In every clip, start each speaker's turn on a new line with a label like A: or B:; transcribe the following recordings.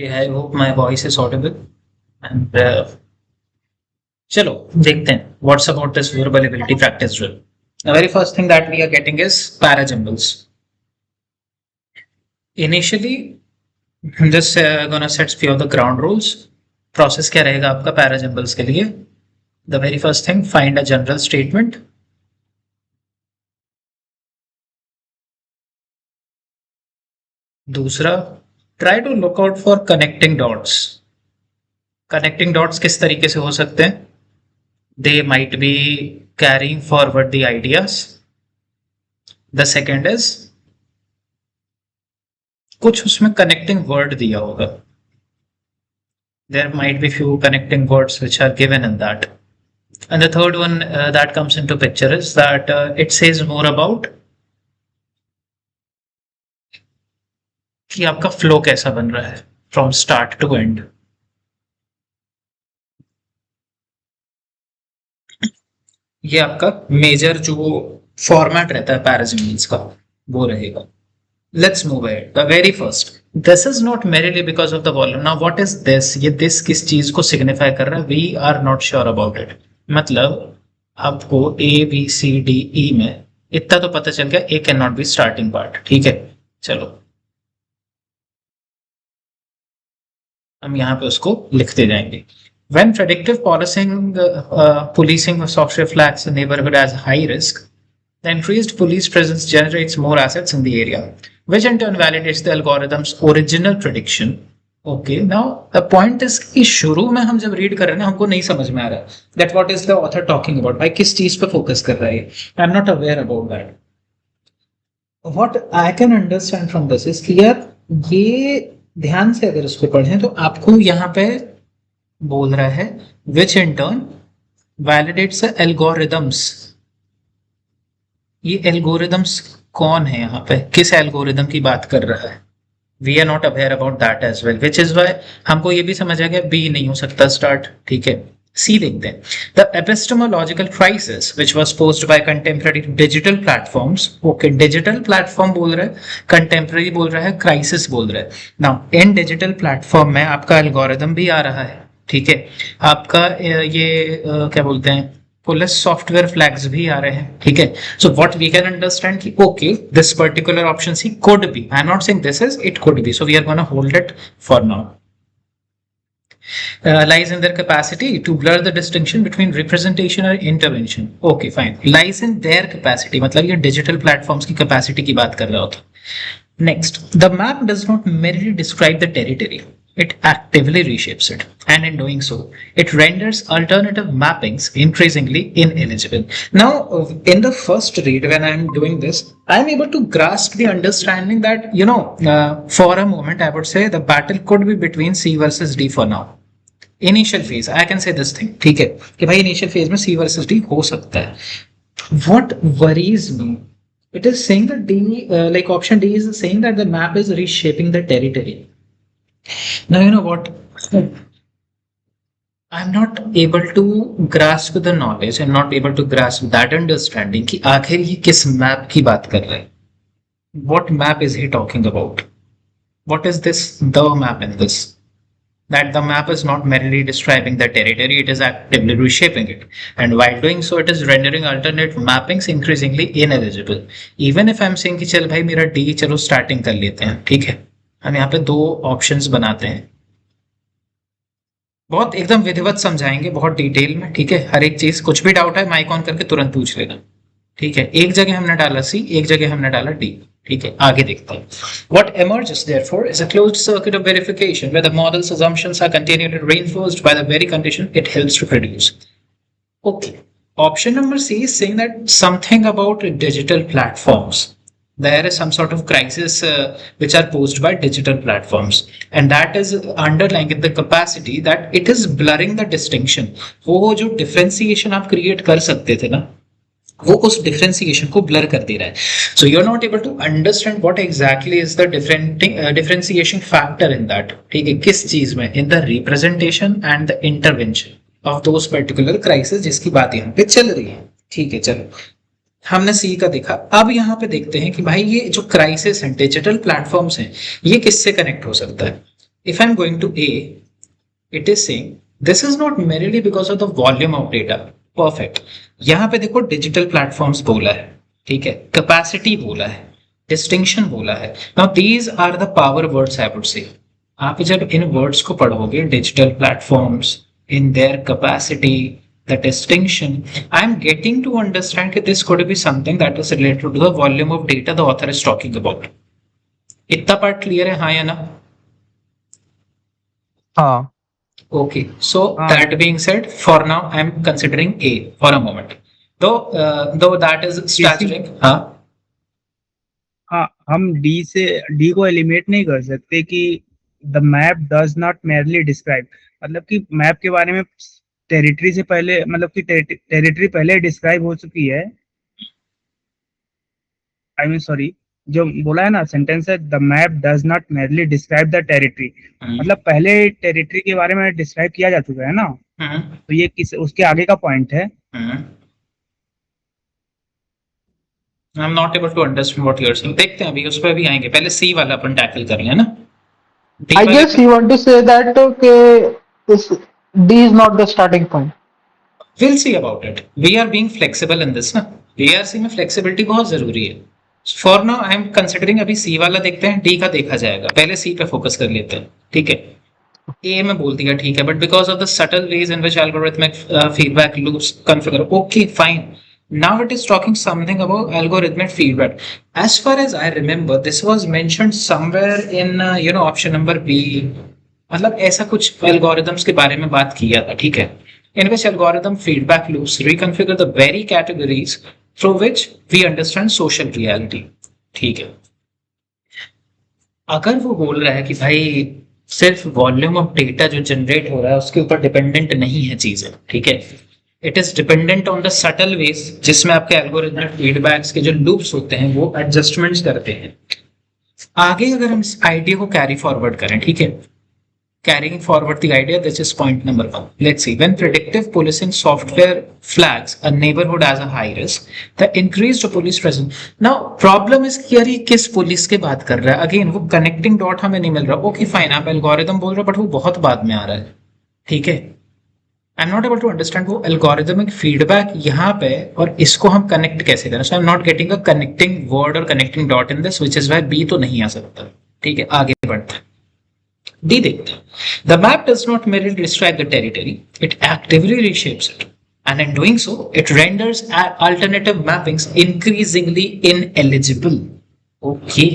A: I hope my voice is audible. And chalo, देखते हैं. What's about this verbal ability practice drill? The very first thing that we are getting is parajumbles. Initially, I'm just gonna set few of the ground rules. Process क्या रहेगा आपका parajumbles के लिए? The very first thing, find a general statement. दूसरा, try to look out for connecting dots. Connecting dots किस तरीके से हो सकते हैं? They might be carrying forward the ideas. The second is कुछ उसमें connecting word दिया होगा. There might be few connecting words which are given in that. And the third one that comes into picture is that it says more about कि आपका flow कैसा बन रहा है फ्रॉम स्टार्ट टू एंड. ये आपका मेजर जो format रहता है पैराजिम्बल्स का वो रहेगा. Let's move ahead. The very first, this is not merely because of the volume. Now what is this? ये दिस किस चीज को सिग्निफाई कर रहा है? We are not sure about it. मतलब आपको ए बी सी डी ई में इतना तो पता चल गया, A can not be starting part. ठीक है, चलो हम यहाँ पे उसको लिखते जाएंगे. When predictive policing of software flags a neighborhood as high risk, the increased police presence generates more assets in the area, which in turn validates the algorithm's original prediction. Okay, now the point is कि शुरू में हम जब read कर रहे हैं ना, हमको नहीं समझ में आ रहा है that what is the author talking about. भाई किस चीज पे फोकस कर रहा है? I am not aware about that. What I can understand from this is कि यार ये ध्यान से अगर इसको पढ़ें तो आपको यहाँ पे बोल रहा है which in turn validates the algorithms. ये algorithms कौन है? यहाँ पे किस algorithm की बात कर रहा है? We are not aware about that as well, which is why हमको ये भी समझ आ गया B नहीं हो सकता स्टार्ट. ठीक है, C देखते हैं. The epistemological crisis which was posed by contemporary digital platforms. Okay, digital platform बोल रहा है, contemporary बोल रहा है, crisis बोल रहा है. Now in digital platform में आपका algorithm भी आ रहा है. ठीक है, आपका ये क्या बोलते हैं, पुलिस सॉफ्टवेयर फ्लैग्स भी आ रहे हैं. ठीक है, so what we can understand कि okay this particular option C could be. I am not saying this is, it could be. So we are gonna hold it for now. Lies in their capacity to blur the distinction between representation और intervention. Okay, fine. Lies in their capacity मतलब ये digital platforms की capacity की बात कर रहा होता. Next, the map does not merely describe the territory. It actively reshapes it, and in doing so, it renders alternative mappings increasingly ineligible. Now, in the first read, when I'm doing this, I'm able to grasp the understanding that, for a moment, I would say the battle could be between C versus D for now. Initial phase, I can say this thing, ठीक है, कि भाई initial phase में C versus D हो सकता है. What worries me? It is saying that D, like option D is saying that the map is reshaping the territory. Now you know what? I'm not able to grasp the knowledge and not able to grasp that understanding कि आखिर ये किस map की बात कर रहा है. What map is he talking about? What is this the map in this? That the map is not merely describing the territory, it is actively reshaping it. And while doing so, it is rendering alternate mappings increasingly ineligible. Even if I'm saying कि चल भाई मेरा D चलो starting कर लेते हैं, ठीक है, हम यहाँ पे दो ऑप्शंस बनाते हैं. बहुत एकदम विधिवत समझाएंगे, बहुत डिटेल में. ठीक है, हर एक चीज, कुछ भी डाउट है माइक ऑन करके तुरंत पूछ लेना. ठीक है, एक जगह हमने डाला सी, एक जगह हमने डाला डी. ठीक है, आगे देखते हैं. What emerges therefore is a closed circuit of verification where the model's assumptions are continually reinforced by the very condition it helps to produce. Okay, option number C is saying that something about digital platforms. There is some sort of crisis which are posed by digital platforms, and that is underlying the capacity that it is blurring the distinction. वो जो differentiation आप create कर सकते थे ना, वो उस differentiation को blur कर दे रहा है. So you're not able to understand what exactly is the differentiation factor in that. ठीक है, किस चीज में? In the representation and the intervention of those particular crisis जिसकी बात यहाँ पे चल रही है. ठीक है, चलो हमने सी का देखा. अब यहाँ पे देखते हैं कि भाई ये जो क्राइसिस है, डिजिटल प्लेटफॉर्म्स हैं, ये किससे कनेक्ट हो सकता है. if I'm going to A, it is saying this is not merely because of the volume of data. Perfect. यहाँ पे देखो डिजिटल प्लेटफॉर्म्स बोला है, ठीक है, कैपेसिटी बोला है, डिस्टिंक्शन बोला है. Now these are the power words I would say. आप जब इन वर्ड्स को पढ़ोगे, digital platforms, in their capacity, the distinction, I am getting to understand that this could be something that is related to the volume of data the author is talking about. इतना part clear है, हाँ या ना?
B: हाँ
A: Okay, so
B: हाँ
A: that being said, for now I am considering A for a moment. Though that is strategic. हाँ
B: हाँ, हम डी को एलिमिनेट नहीं कर सकते कि the map does not merely describe, मतलब कि मैप के बारे में टेरिटरी से पहले, मतलब कि टेरिटरी पहले डिस्क्राइब हो चुकी है. आई मीन सॉरी, जो बोला है ना सेंटेंस है, the map does not merely describe the territory, मतलब पहले टेरिटरी के बारे में डिस्क्राइब किया जा चुका है ना. तो ये किस उसके आगे का पॉइंट है.
A: I'm not able to understand what you're saying. देखते हैं, अभी उस पर भी आएंगे, पहले सी वाला अपन टैकल कर लें ना.
C: I guess you want to say that okay, this D is not the starting point.
A: We'll see about it. We are being flexible in this ना. ARC में flexibility बहुत जरूरी है. For now I am considering अभी C वाला देखते हैं, D का देखा जाएगा. पहले C पे फोकस कर लेते हैं, ठीक है. A में बोल दिया, ठीक है, but because of the subtle ways in which algorithmic feedback loops configure. Okay, fine. Now it is talking something about algorithmic feedback. As far as I remember, this was mentioned somewhere in option number B. मतलब ऐसा कुछ algorithms के बारे में बात किया था, ठीक है. In which algorithm feedback loops reconfigure the very categories through which we understand social reality. ठीक है. अगर वो बोल रहा है कि भाई सिर्फ वॉल्यूम ऑफ डेटा जो जनरेट हो रहा है उसके ऊपर डिपेंडेंट नहीं है चीजें, ठीक है, it is dependent on the subtle ways जिसमें आपके एल्गोरिथमिक फीडबैक्स के जो लूप्स होते हैं वो एडजस्टमेंट्स करते हैं. आगे अगर हम इस आइडिया को कैरी फॉरवर्ड करें, ठीक है, carrying forward the idea, this is point number 1. Let's see, when predictive policing software flags a neighborhood as a high risk, the increased police presence. Now problem is कि यार ये किस police के बात कर रहा है. अगेन वो कनेक्टिंग डॉट हमें नहीं मिल रहा. ओके फाइन, आप एल्गोरिथम बोल रहे हो बट वो बहुत बाद में आ रहा है, ठीक है. I am not able to understand वो एल्गोरिथमिक फीडबैक यहाँ पे और इसको हम कनेक्ट कैसे करें. So I am not getting a connecting word और connecting dot in this, which is why B तो नहीं आ सकता, ठीक है. आगे बढ़ते हैं. D देखते हैं. The map does not merely describe the territory, it actively reshapes it. And in doing so, it renders alternative mappings increasingly ineligible. Okay.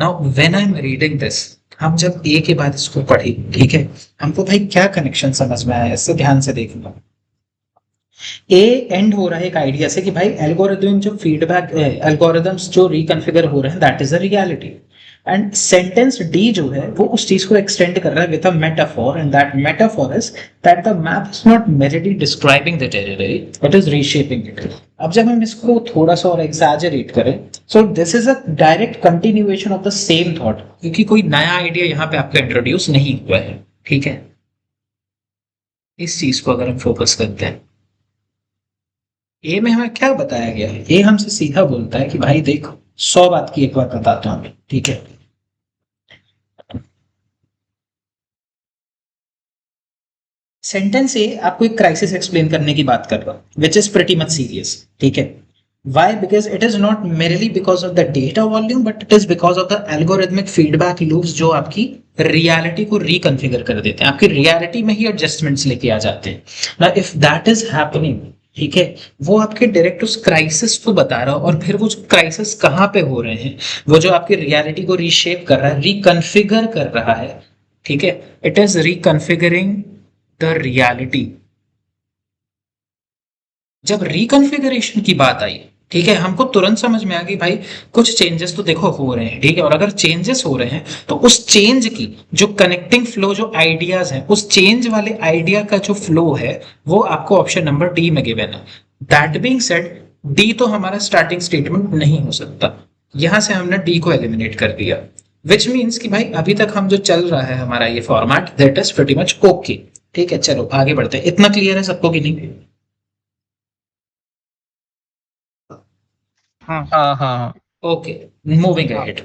A: Now, when I'm reading this, हम जब A के बाद इसको पढ़े, ठीक है, हमको भाई क्या कनेक्शन समझ में आया, इससे ध्यान से देखूंगा. A एंड हो रहा है एक आइडिया से कि भाई एल्गोरिथम जो फीडबैक एल्गोरिथम्स जो रिकॉन्फ़िगर हो रहे हैं, that is a reality. And sentence D जो है वो उस चीज को एक्सटेंड कर रहा है with a metaphor, and that metaphor is that the map is not merely describing the territory, it is reshaping it. अब जब हम इसको थोड़ा सा और एग्जैजरेट करें, so this is a direct continuation of the same thought, क्योंकि कोई नया आइडिया यहाँ पे आपको इंट्रोड्यूस नहीं हुआ है, ठीक है. इस चीज को अगर हम फोकस करते हैं, ए में हमें क्या बताया गया है. ए हमसे सीधा बोलता है कि भाई देखो 100 बात की एक बात बताता हूं, ठीक है. सेंटेंस ए आपको एक क्राइसिस एक्सप्लेन करने की बात कर रहा हूं, which is pretty much serious, ठीक है. Why? Because it is not merely because of the data volume, but it is because of the algorithmic feedback loops जो आपकी रियलिटी को रिकॉन्फ़िगर कर देते हैं, आपकी रियलिटी में ही एडजस्टमेंट्स लेके आ जाते हैं. Now, if that is happening, ठीक है, वो आपके डायरेक्ट उस क्राइसिस को बता रहा है, और फिर वो क्राइसिस कहाँ पे हो रहे हैं, वो जो आपकी रियलिटी को रीशेप कर रहा है, रिकॉन्फ़िगर कर रहा है, ठीक है. It is reconfiguring the reality. जब रिकॉन्फ़िगरेशन की बात आई, ठीक है, हमको तुरंत समझ में आ गई भाई कुछ चेंजेस तो देखो हो रहे हैं, ठीक है. और अगर चेंजेस हो रहे हैं तो उस चेंज की जो कनेक्टिंग फ्लो, जो आइडियाज हैं, उस चेंज वाले आइडिया का जो फ्लो है वो आपको ऑप्शन नंबर डी में गिवन है. दैट बीइंग सेड, डी तो हमारा स्टार्टिंग स्टेटमेंट नहीं हो सकता. यहां से हमने डी को एलिमिनेट कर दिया, विच मीन्स कि भाई अभी तक हम जो चल रहा है हमारा ये format, that is pretty much okay, ठीक है. चलो आगे बढ़ते हैं. इतना क्लियर है सबको कि नहीं?
B: हाँ हाँ हाँ.
A: Okay, moving ahead.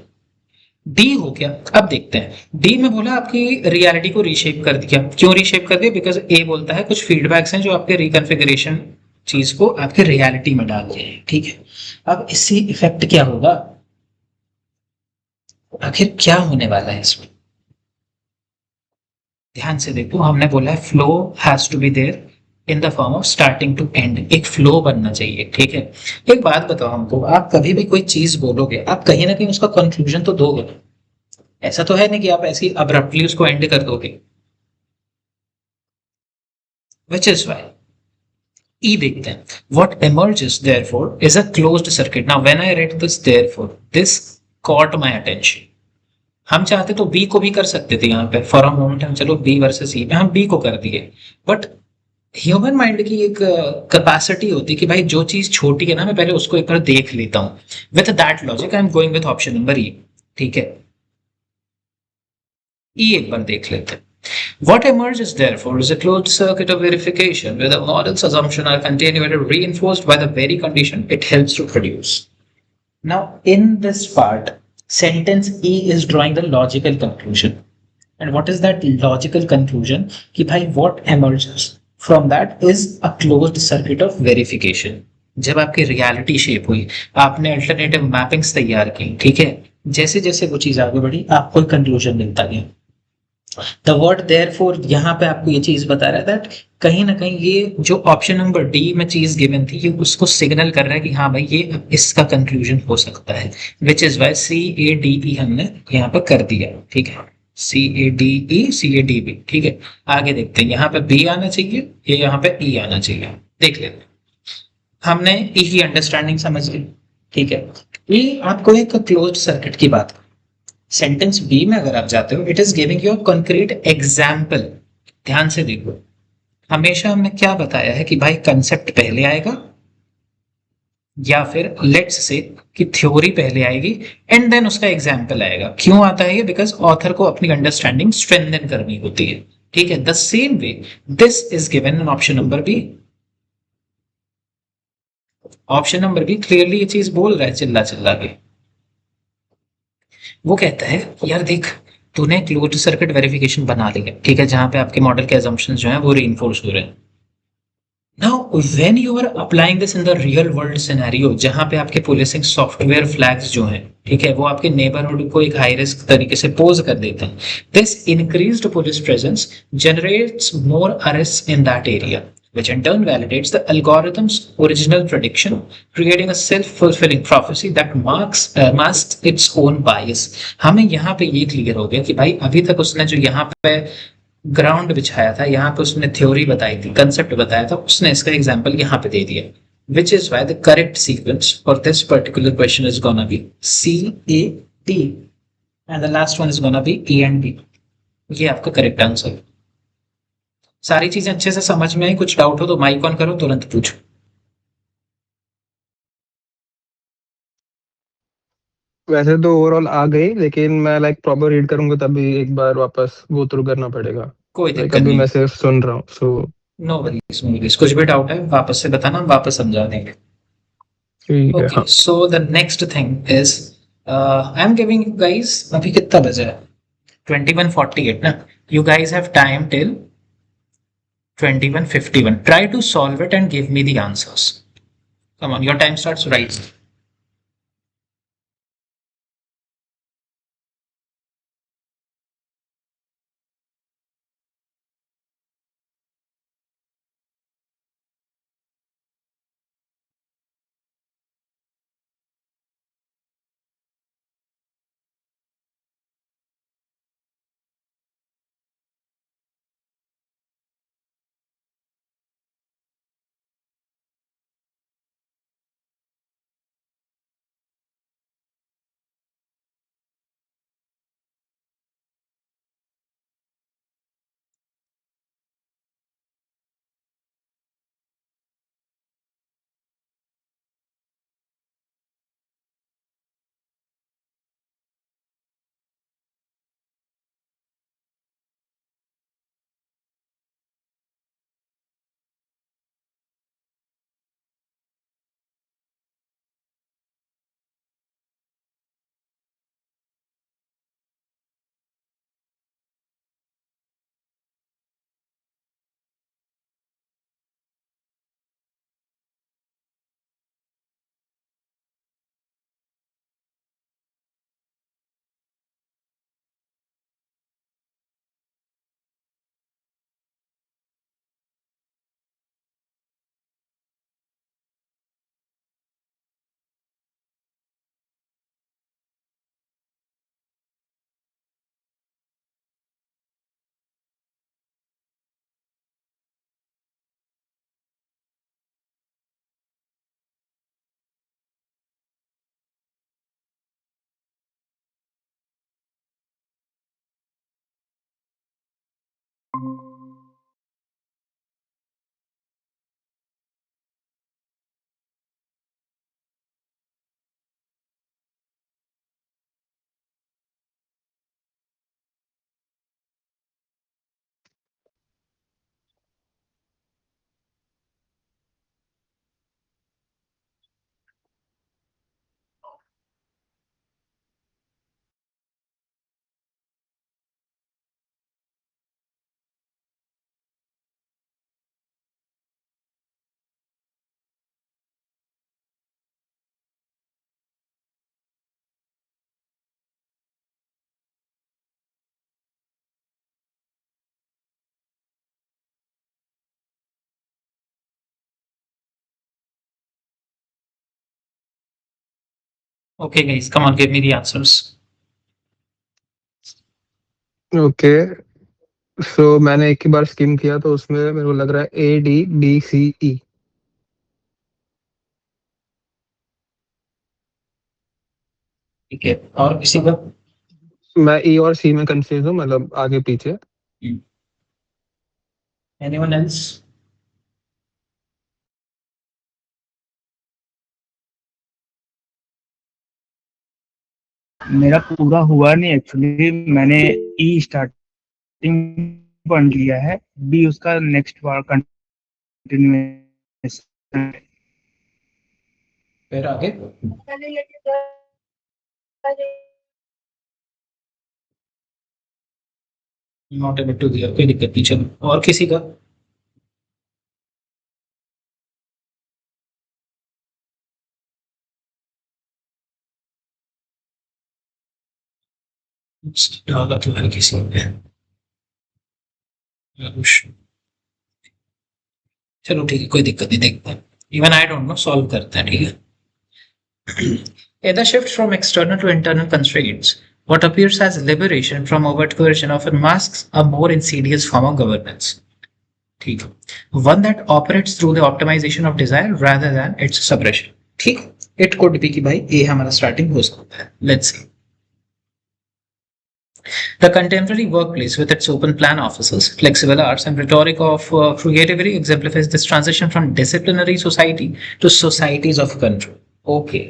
A: डी हो गया। अब देखते हैं डी में बोला आपकी रियलिटी को रीशेप कर दिया। क्यों रीशेप कर दिया? बिकॉज ए बोलता है कुछ फीडबैक्स हैं जो आपके रिकॉन्फ़िगरेशन चीज को आपके रियलिटी में डाल दिए हैं, ठीक है। अब इससे इफेक्ट क्या होगा, आखिर क्या होने वाला है इसमें? ध्यान से देखो, हमने बोला है flow has to be there in the form of starting to end, एक फ्लो बनना चाहिए, ठीक है। एक बात बताओ हमको, आप कभी भी कोई चीज बोलोगे आप कहीं ना कहीं उसका कंक्लूजन तो दोगे। ऐसा तो है नहीं कि आप ऐसे ही अब्रप्टली उसको एंड कर दोगे। विच इज वाई ई देखते हैं। What emerges therefore is a closed circuit. Now when I read this therefore, this caught my attention. हम चाहते तो बी को भी कर सकते थे यहाँ पे, फॉर अ मोमेंट हम चलो बी वर्सेस ई में हम बी को कर दिए, बट ह्यूमन माइंड की एक कैपेसिटी होती है कि भाई जो चीज छोटी है ना मैं पहले उसको एक बार देख लेता हूँ। With that logic I am going with option number ई, ठीक है। ई एक बार देख लेते हैं। What emerges therefore is a closed circuit of verification where the model's assumptions are continually reinforced by the very condition it helps to produce. Now, in this part, sentence E is drawing the logical conclusion. And what is that logical conclusion? कि भाई what emerges from that is a closed circuit of verification. जब आपकी reality shape हुई, आपने alternative mappings तैयार की, ठीक है, जैसे जैसे वो चीज आगे बढ़ी आपको कंक्लूजन मिलता गया। द वर्ड देयरफॉर यहाँ पे आपको ये चीज बता रहा था, कहीं ना कहीं ये जो ऑप्शन नंबर डी में चीज गिवन थी ये उसको सिग्नल कर रहा है कि हाँ भाई ये इसका कंक्लूजन हो सकता है। Which is why C A D E हमने यहाँ पे कर दिया, ठीक है। C A D E C A D B, ठीक है। आगे देखते हैं, यहाँ पे बी आना चाहिए, ये यहाँ पे ई आना चाहिए। देख लेते हैं, हमने ई की अंडरस्टैंडिंग समझ ली, ठीक है। ये आपको एक क्लोज्ड सर्किट की बात, सेंटेंस बी में अगर आप जाते हो, it is giving you a concrete example. ध्यान से देखो, हमेशा हमने क्या बताया है कि भाई कंसेप्ट पहले आएगा या फिर लेट्स से कि थ्योरी पहले आएगी एंड देन उसका एग्जाम्पल आएगा। क्यों आता है ये? बिकॉज ऑथर को अपनी अंडरस्टैंडिंग स्ट्रेंथन करनी होती है, ठीक है। The same way this is given in option number B. Option number B clearly ये चीज बोल रहा है चिल्ला चिल्ला के। वो कहता है यार देख, तूने क्लोज्ड सर्किट वेरिफिकेशन बना लिया, ठीक है, जहां पे आपके मॉडल के assumptions जो हैं वो रीइंफोर्स हो रहे हैं। Now when you are applying this in the real world scenario, जहां पे आपके पुलिसिंग सॉफ्टवेयर फ्लैग्स जो हैं, ठीक है, वो आपके नेबरहुड को एक हाई रिस्क तरीके से पोज कर देते हैं। This increased police presence generates more arrest in that area, which in turn validates the algorithm's original prediction, creating a self-fulfilling prophecy that masks its own bias. हमें यहाँ पे ये क्लियर हो गया कि भाई अभी तक उसने जो यहाँ पे ग्राउंड बिछाया था, यहाँ पे उसने थ्योरी बताई थी, कंसेप्ट बताया था, उसने इसका एग्जाम्पल यहाँ पे दे दिया। Which is why the correct sequence for this particular question is gonna be C, A, D, and the last one is gonna be E and B. ये आपका करेक्ट आंसर है। सारी चीजें अच्छे से समझ में आई? कुछ डाउट हो तो माइक ऑन करो, तुरंत पूछो।
D: वैसे तो ओवरऑल आ गई, लेकिन मैं लाइक प्रॉपर रीड करूंगा तभी एक बार वापस गो थ्रू करना पड़ेगा।
A: कोई
D: लाइक
A: दिक्कत
D: अभी
A: नहीं,
D: मैं सिर्फ सुन रहा हूँ, so
A: no worries no worries. कुछ भी डाउट है वापस से बताना, हम वापस समझा देंगे।
D: ठीक है।
A: ओके,
D: हाँ,
A: so the next thing is I am giving you guys, अभी कितना बजा है? 21:48 ना। You guys have time till 21:51. Try to solve it and give me the answers. Come on, your time starts right Okay, guys, come on, give me the answers.
D: Okay, so मैंने एक ही बार scheme किया तो उसमें मेरे को लग रहा है ADBCE।
A: ठीक है, और किसी का?
D: मैं E और C में कंफ्यूज हूँ, मतलब आगे पीछे।
A: Anyone else?
B: मेरा पूरा हुआ नहीं एक्चुअली, मैंने ई स्टार्टिंग पढ़ लिया है, बी उसका नेक्स्ट बार कंटिन्यूएशन।
A: फिर आगे? नॉट एबल टू हियर, कोई दिक्कत नहीं, चलो और किसी का? डाला तो है किसी ने। चलो ठीक है, कोई दिक्कत नहीं, देखते हैं। Even I don't know, solve करते हैं, ठीक है। In the shift from external to internal constraints, what appears as liberation from overt coercion often masks a more insidious form of governance. ठीक है, one that operates through the optimization of desire rather than its suppression. ठीक, it could be कि भाई ये हमारा starting हो सकता है. Let's see. The contemporary workplace, with its open plan offices, flexible hours, and rhetoric of creativity, exemplifies this transition from disciplinary society to societies of control. Okay.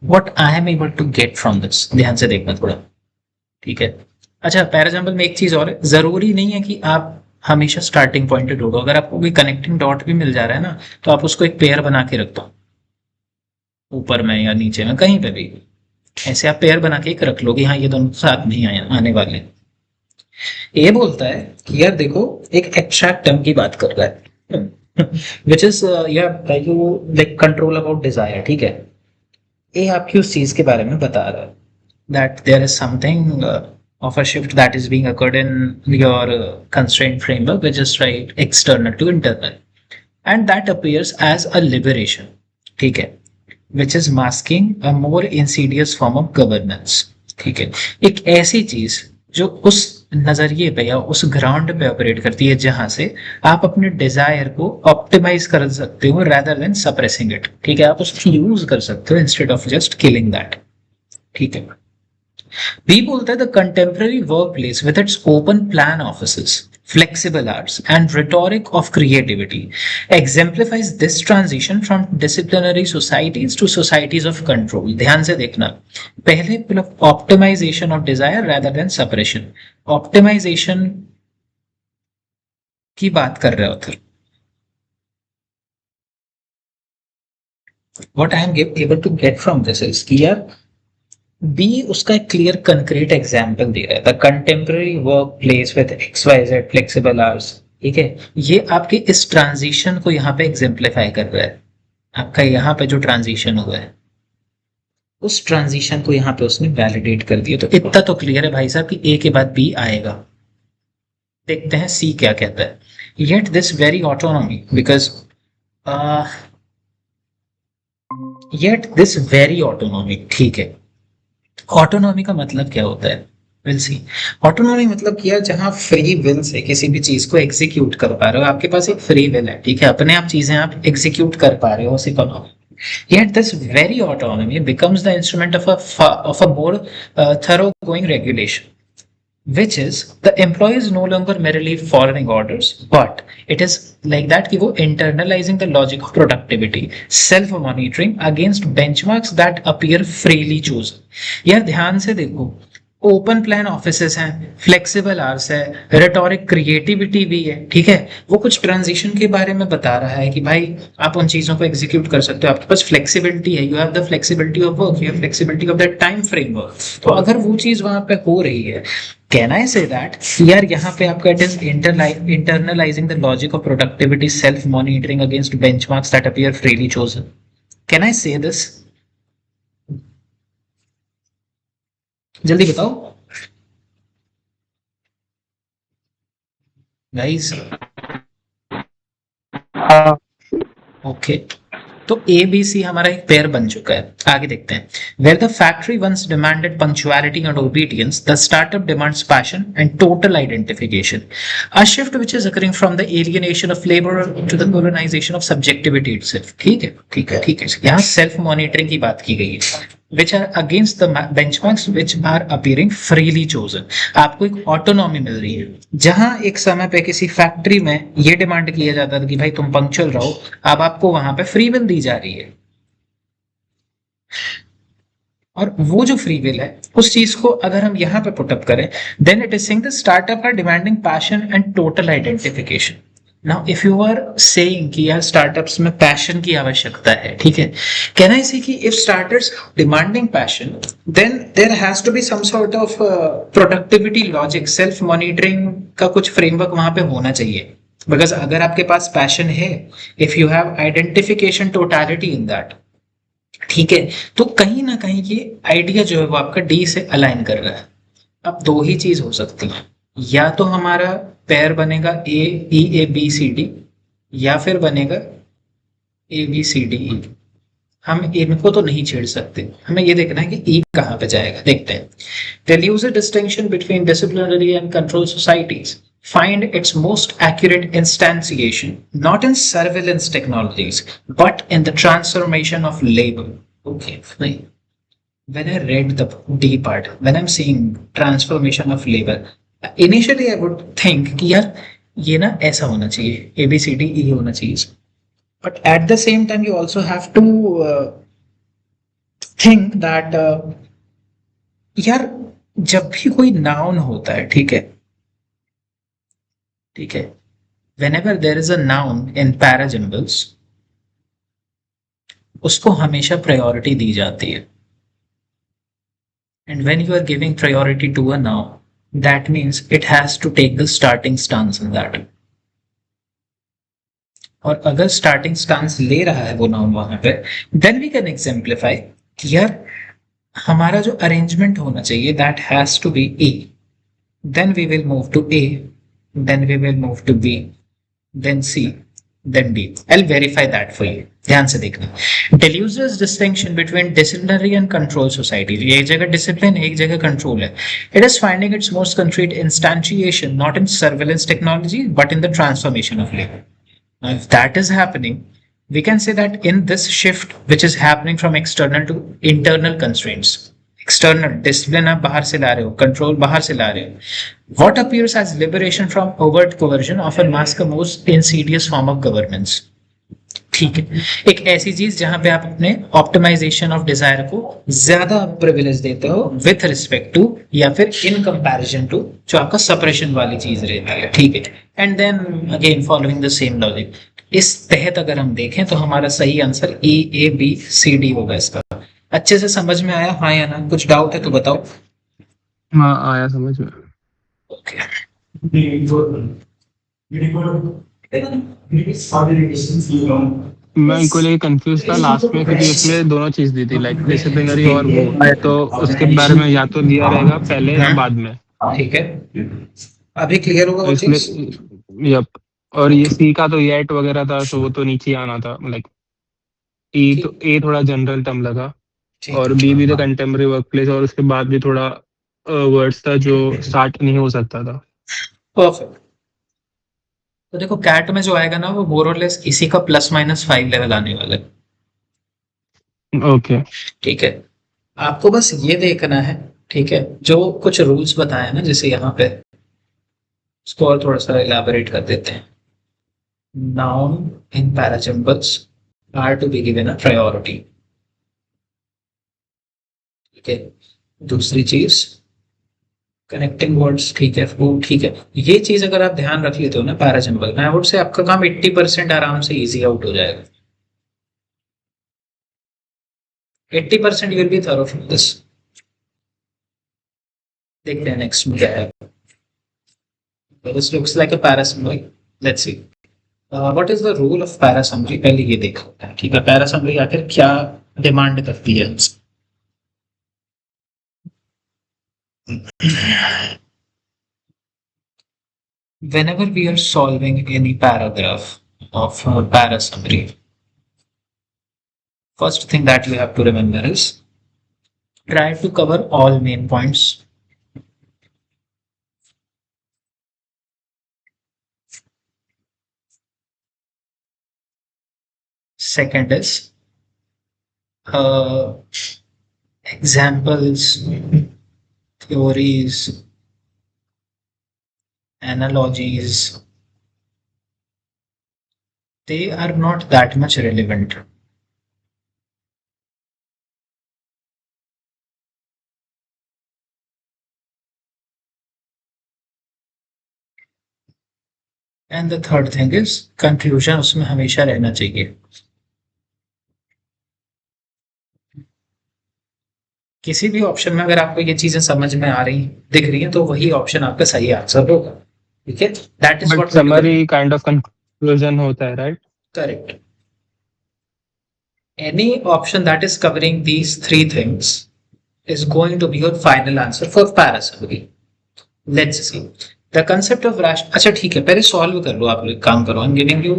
A: What I am able to get from this, ध्यान से देखना थोड़ा, ठीक है। अच्छा, parajumble में एक चीज और है, जरूरी नहीं है कि आप हमेशा स्टार्टिंग पॉइंट ढूंढो। अगर आपको कोई कनेक्टिंग डॉट भी मिल जा रहा है ना, तो आप उसको एक पेयर बना के रख दो, ऊपर में या नीचे में कहीं पे भी। ऐसे आप पेयर बना के एक रख लो कि हाँ ये दोनों साथ में ही आने वाले हैं। ये बोलता है कि यार देखो, एक एब्स्ट्रैक्ट टर्म की बात कर रहा है which is you like control about desire, ठीक है। ये आपकी उस चीज के बारे में बता रहा है that there is something of a shift that is being occurred in your constraint framework, which is right external to internal, and that appears as a liberation, ठीक है, which is masking a more insidious form of governance, ठीक है। एक ऐसी चीज जो उस नजरिए पे या उस ग्राउंड पे ऑपरेट करती है जहां से आप अपने डिजायर को ऑप्टिमाइज कर सकते हो rather than suppressing it, ठीक है। आप उसको यूज कर सकते हो instead of just killing that, ठीक है। बी बोलता है the contemporary work place with its open plan offices, flexible hours, and rhetoric of creativity exemplifies this transition from disciplinary societies to societies of control. ध्यान से देखना, पहले optimisation of desire rather than suppression, optimisation की बात कर रहे होते। What I am able to get from this is कि यार बी उसका एक क्लियर कंक्रीट एग्जाम्पल दे रहा है, the contemporary work place with XYZ flexible hours, ठीक है। ये आपके इस ट्रांजिशन को यहाँ पे एग्जाम्प्लीफाई कर रहा है। आपका यहाँ पे जो ट्रांजिशन हुआ है, उस ट्रांजिशन को यहाँ पे उसने वैलिडेट कर दिया। तो इतना तो क्लियर है भाई साहब कि ए के बाद बी आएगा। देखते हैं सी क्या कहता है। Yet this very autonomy because yet this very autonomy, ठीक है। ऑटोनॉमी का मतलब क्या होता है? Will see. ऑटोनॉमी मतलब किया जहां फ्री विल से किसी भी चीज को एग्जीक्यूट कर पा रहे हो, आपके पास एक फ्री विल है, ठीक है, अपने आप चीजें आप एग्जीक्यूट कर पा रहे हो, उस economy. Yet this very autonomy becomes the instrument of a more thoroughgoing regulation, which is the employee is no longer merely following orders, but it is like that कि वो internalizing the logic of productivity, self monitoring against benchmarks that appear freely chosen. यार ध्यान से देखो, open plan offices हैं, flexible hours है, rhetoric creativity भी है, ठीक है। वो कुछ ट्रांजिशन के बारे में बता रहा है कि भाई आप उन चीजों को एग्जीक्यूट कर सकते हो, आपके पास फ्लेक्सिबिलिटी है, you have the flexibility of work, you have flexibility of the time framework. तो अगर वो चीज वहां पे हो रही है, कैन आई से दैट यार यहाँ पे आपका it is internalising the logic of productivity, self monitoring against benchmarks that appear freely chosen. Can I से दिस? जल्दी बताओ गाइस।
B: हाँ
A: ओके, तो ए बी सी हमारा एक पेयर बन चुका है। आगे देखते हैं। Where the factory once demanded punctuality and obedience, the startup demands passion and total identification, a shift which is occurring from the alienation of labour to the colonisation of subjectivity itself. ठीक है, ठीक है, ठीक है। यहाँ self monitoring की बात की गई है, which are against the benchmarks which are appearing freely chosen। आपको एक ऑटोनॉमी मिल रही है। जहां एक समय पे किसी फैक्ट्री में ये डिमांड किया जाता था कि भाई तुम पंक्चुअल रहो, अब आपको वहां पे फ्री विल दी जा रही है। और वो जो फ्री विल है उस चीज को अगर हम यहाँ पे पुटअप करें, then it is saying the startup are demanding passion and total identification. Now if you are saying कि यार स्टार्टअप्स में पैशन की आवश्यकता है, ठीक है, कैन आई से कि if startups demanding passion, then there has to be some sort of productivity logic, self monitoring का कुछ फ्रेमवर्क वहां पे होना चाहिए। बिकॉज अगर आपके पास पैशन है, if you have identification totality in that, ठीक है, तो कहीं ना कहीं ये आइडिया जो है वो आपका डी से अलाइन कर रहा है। अब दो ही चीज हो सकती है, या तो हमारा पेयर बनेगा ए बी सी डी, या फिर बनेगा ए बी सी डी ई। हम इनको तो नहीं छेड़ सकते, हमें ये देखना है कि ई कहाँ पे जाएगा। देखते हैं। Tell us a distinction between disciplinary and control societies, find its most accurate instantiation not in surveillance technologies but in the transformation of labor। Okay, fine. When I read the D part, when I'm seeing transformation of labor, initially I would think कि यार ये ना ऐसा होना चाहिए, A B C D E होना चाहिए, but at the same time you also have to think that यार जब भी कोई noun होता है, ठीक है, ठीक है, whenever there is a noun in parajumbles, उसको हमेशा प्रायोरिटी दी जाती है। And when you are giving priority to a noun, that means it has to take the starting stance in that। और अगर starting stance ले रहा है वो noun वहां पे, then we can exemplify कि यार हमारा जो arrangement होना चाहिए that has to be A, then we will move to A, then we will move to B, then C, then D। I'll verify that for you। ध्यान से देखना। Deleuze's distinction between disciplinary and control society, एक जगह discipline एक जगह control है। It is finding its most concrete instantiation not in surveillance technology but in the transformation of labor। Now, if that is happening, we can say that in this shift which is happening from external to internal constraints, external discipline आप बाहर से ला रहे हो, control बाहर से ला रहे हो, what appears as liberation from overt coercion often masks a most insidious form of governance। ठीक है, एक ऐसी चीज जहां पे आप अपने ऑप्टिमाइजेशन ऑफ डिजायर को ज्यादा प्रिविलेज देते हो विथ रिस्पेक्ट टू या फिर इन कंपैरिजन टू जो आपका सप्रेशन वाली चीज रहती है। ठीक है, and then again following the same logic, इस तहत अगर हम देखें तो हमारा सही answer A B C D होगा। इसका अच्छे से समझ में आया, हाँ या ना? कुछ डाउट है तो बताओ।
D: हाँ आया समझ में।
A: ओके,
D: मैं इनको लेके कंफ्यूज था लास्ट में क्योंकि उसमें दोनों चीज दी थी लाइक डिसिप्लिनरी और वो, तो उसके बारे में या तो दिया रहेगा पहले या बाद में।
A: ठीक है, अभी क्लियर होगा वो चीज।
D: यप, और ये सी का तो येट वगैरह था तो वो तो नीचे आना था, लाइक ई तो ए थोड़ा जनरल टर्म लगा और बी भी द कंटेम्पररी वर्कप्लेस और उसके बाद भी थोड़ा वर्ड्स था जो स्टार्ट नहीं हो सकता था।
A: परफेक्ट। तो देखो कैट में जो आएगा ना वो मोर और लेस इसी का +-5 लेवल आने वाला है।
D: ओके
A: ठीक है, आपको बस ये देखना है, ठीक है, जो कुछ रूल्स बताए ना जैसे यहाँ पे, उसको और थोड़ा सा इलैबोरेट कर देते हैं। Noun in parajumbles are to be given a priority. ठीक है, दूसरी चीज कनेक्टिंग वर्ड्स, ठीक है, वो ठीक है, ये चीज अगर आप ध्यान रख लेते हो ना पैराजम्बल में, आई वुड से आपका काम 80% आराम से इजी आउट हो जाएगा। 80% you will be thorough from this. देखते हैं नेक्स्ट में क्या है। This looks like a para summary, let's see what is the rule of para summary. पहले ये देखो, ठीक है, पैरासम्बली आखिर क्या डिमांड करती है। Whenever we are solving any paragraph of parasummary, first thing that you have to remember is try to cover all main points. Second is examples, theories, analogies. They are not that much relevant. And the third thing is conclusion उसमें हमेशा रहना चाहिए. किसी भी option में अगर आपको ये चीजें समझ में आ रही दिख रही हैं तो वही ऑप्शन आपका सही आंसर होगा. ठीक है, that is
D: but
A: what
D: summary kind of conclusion होता है, right?
A: Correct. Any option that is covering these three things is going to be your final answer for parasummary. Let's see. The concept of rational. अच्छा ठीक है, पहले solve कर लो. आप लोग काम करो. I'm giving you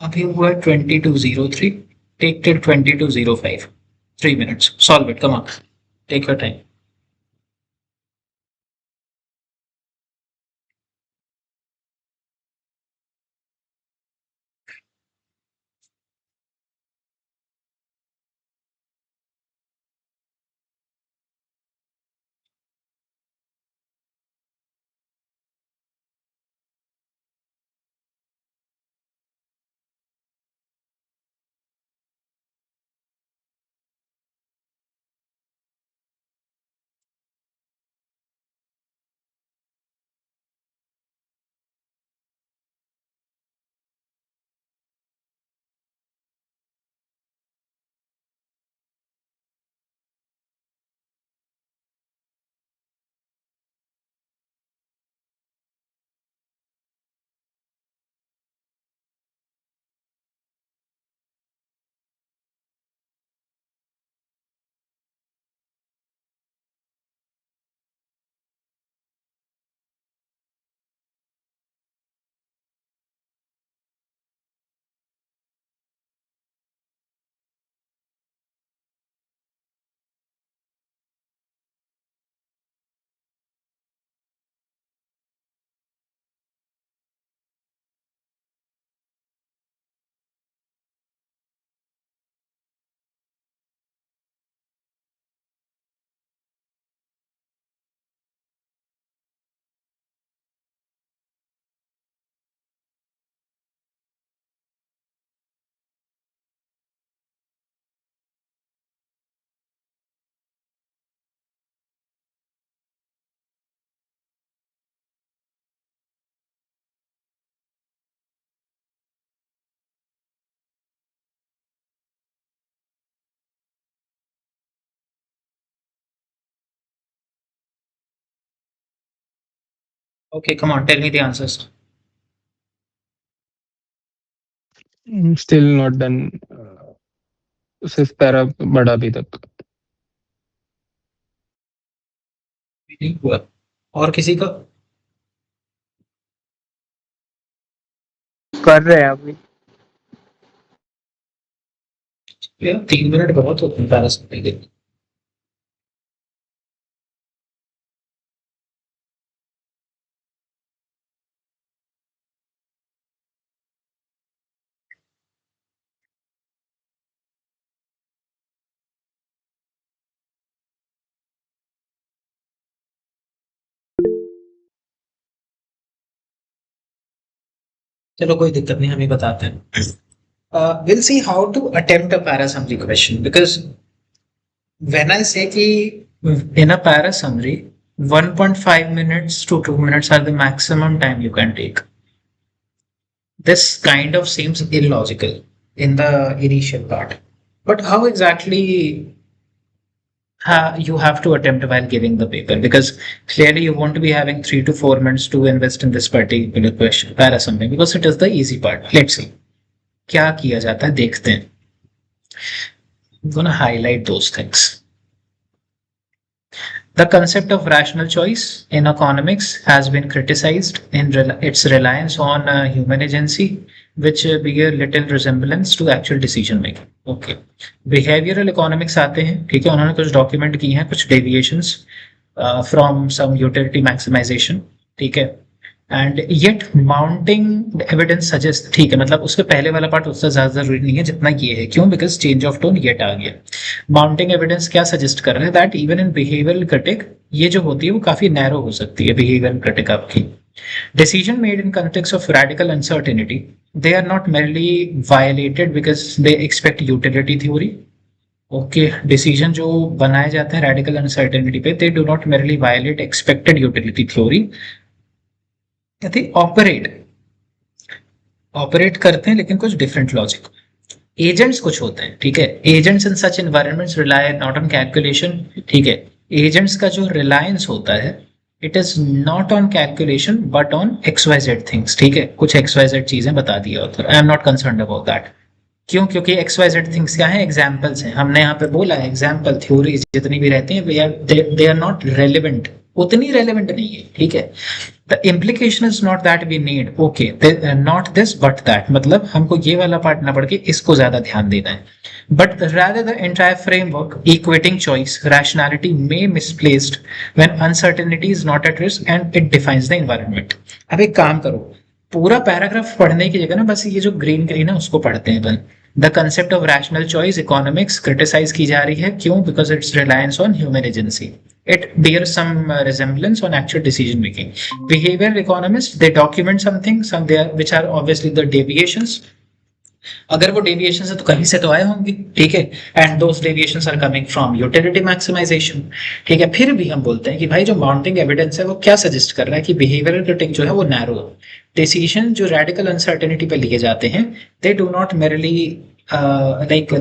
A: अभी हुआ 22:03. Take till 22:05. 3 minutes. Solve it. Come on. Take your time. Okay, come on. Tell me the answers.
D: Still not done. सिर्फ पैरा बड़ा अभी तक.
A: नहीं हुआ. और किसी का?
B: कर रहे हैं अभी.
A: यार 3 मिनट बहुत होते हैं पैरासिम्पल के. चलो कोई दिक्कत नहीं, हम ही बताते हैं. We'll see how to attempt a para summary question, because when I say कि in a para summary 1.5 minutes to 2 minutes are the maximum time you can take. This kind of seems illogical in the initial part, but how exactly you have to attempt while giving the paper, because clearly you want to be having 3 to 4 minutes to invest in this particular question para summary, because it is the easy part. Let's see क्या किया जाता है, देखते हैं. I'm gonna highlight those things. The concept of rational choice in economics has been criticized in its reliance on human agency which bear little resemblance to actual decision making. Okay. Behavioral economics आते हैं, ठीक है, उन्होंने कुछ document की हैं कुछ deviations from some utility maximisation, ठीक है, and yet mounting evidence suggest, ठीक है, मतलब उसके पहले वाला पार्ट उससे ज्यादा जरूरी नहीं है जितना ये है, क्यों, because change of tone yet आ गया। माउंटिंग एविडेंस क्या सजेस्ट कर रहा है, that even in behavioural critique ये जो होती है वो काफी नैरो हो सकती है बिहेवियरल क्रिटिक आपकी। Decision made in context of radical uncertainty, they are not merely violated because they expect utility theory. Okay, decision जो बनाए जाते हैं radical uncertainty पे, they do not merely violate expected utility theory. they operate करते हैं लेकिन कुछ different logic. Agents कुछ होते हैं, ठीक है, agents in such environments rely not on calculation, ठीक है, agents का जो reliance होता है it is not on calculation but on XYZ things, ठीक है, कुछ XYZ चीजें बता the author, I am not concerned about that. क्यों, क्योंकि XYZ थिंग्स क्या है, एग्जाम्पल्स हैं, हमने यहाँ पे बोला है एग्जाम्पल थ्योरीज जितनी भी रहती हैं दे आर नॉट रेलिवेंट, उतनी रेलिवेंट नहीं है, ठीक है। The implication is not that we need, okay, not this but that, मतलब हमको ये वाला पार्ट ना पढ़ के इसको ज्यादा ध्यान देना है, but rather the entire framework equating choice rationality may misplaced when uncertainty is not at risk and it defines the environment। अब एक काम करो, पूरा पैराग्राफ पढ़ने की जगह ना बस ये जो ग्रीन ग्रीन है उसको पढ़ते हैं अपन। The concept of rational choice economics criticise की जा रही है, क्यों, because its reliance on human agency, it bears some resemblance on actual decision making. Behavioral economists, they document something, some there which are obviously the deviations, अगर वो deviation है तो कहीं से तो आए होंगे, ठीक है, and those deviations are coming from utility maximisation, ठीक है। फिर भी हम बोलते हैं कि भाई जो माउंटिंग एविडेंस है वो क्या सजेस्ट कर रहा है कि बिहेवियरल क्रिटिक जो है वो नैरो डिसीजन जो रेडिकल अनसर्टेनिटी पे लिए जाते हैं, they do not merely like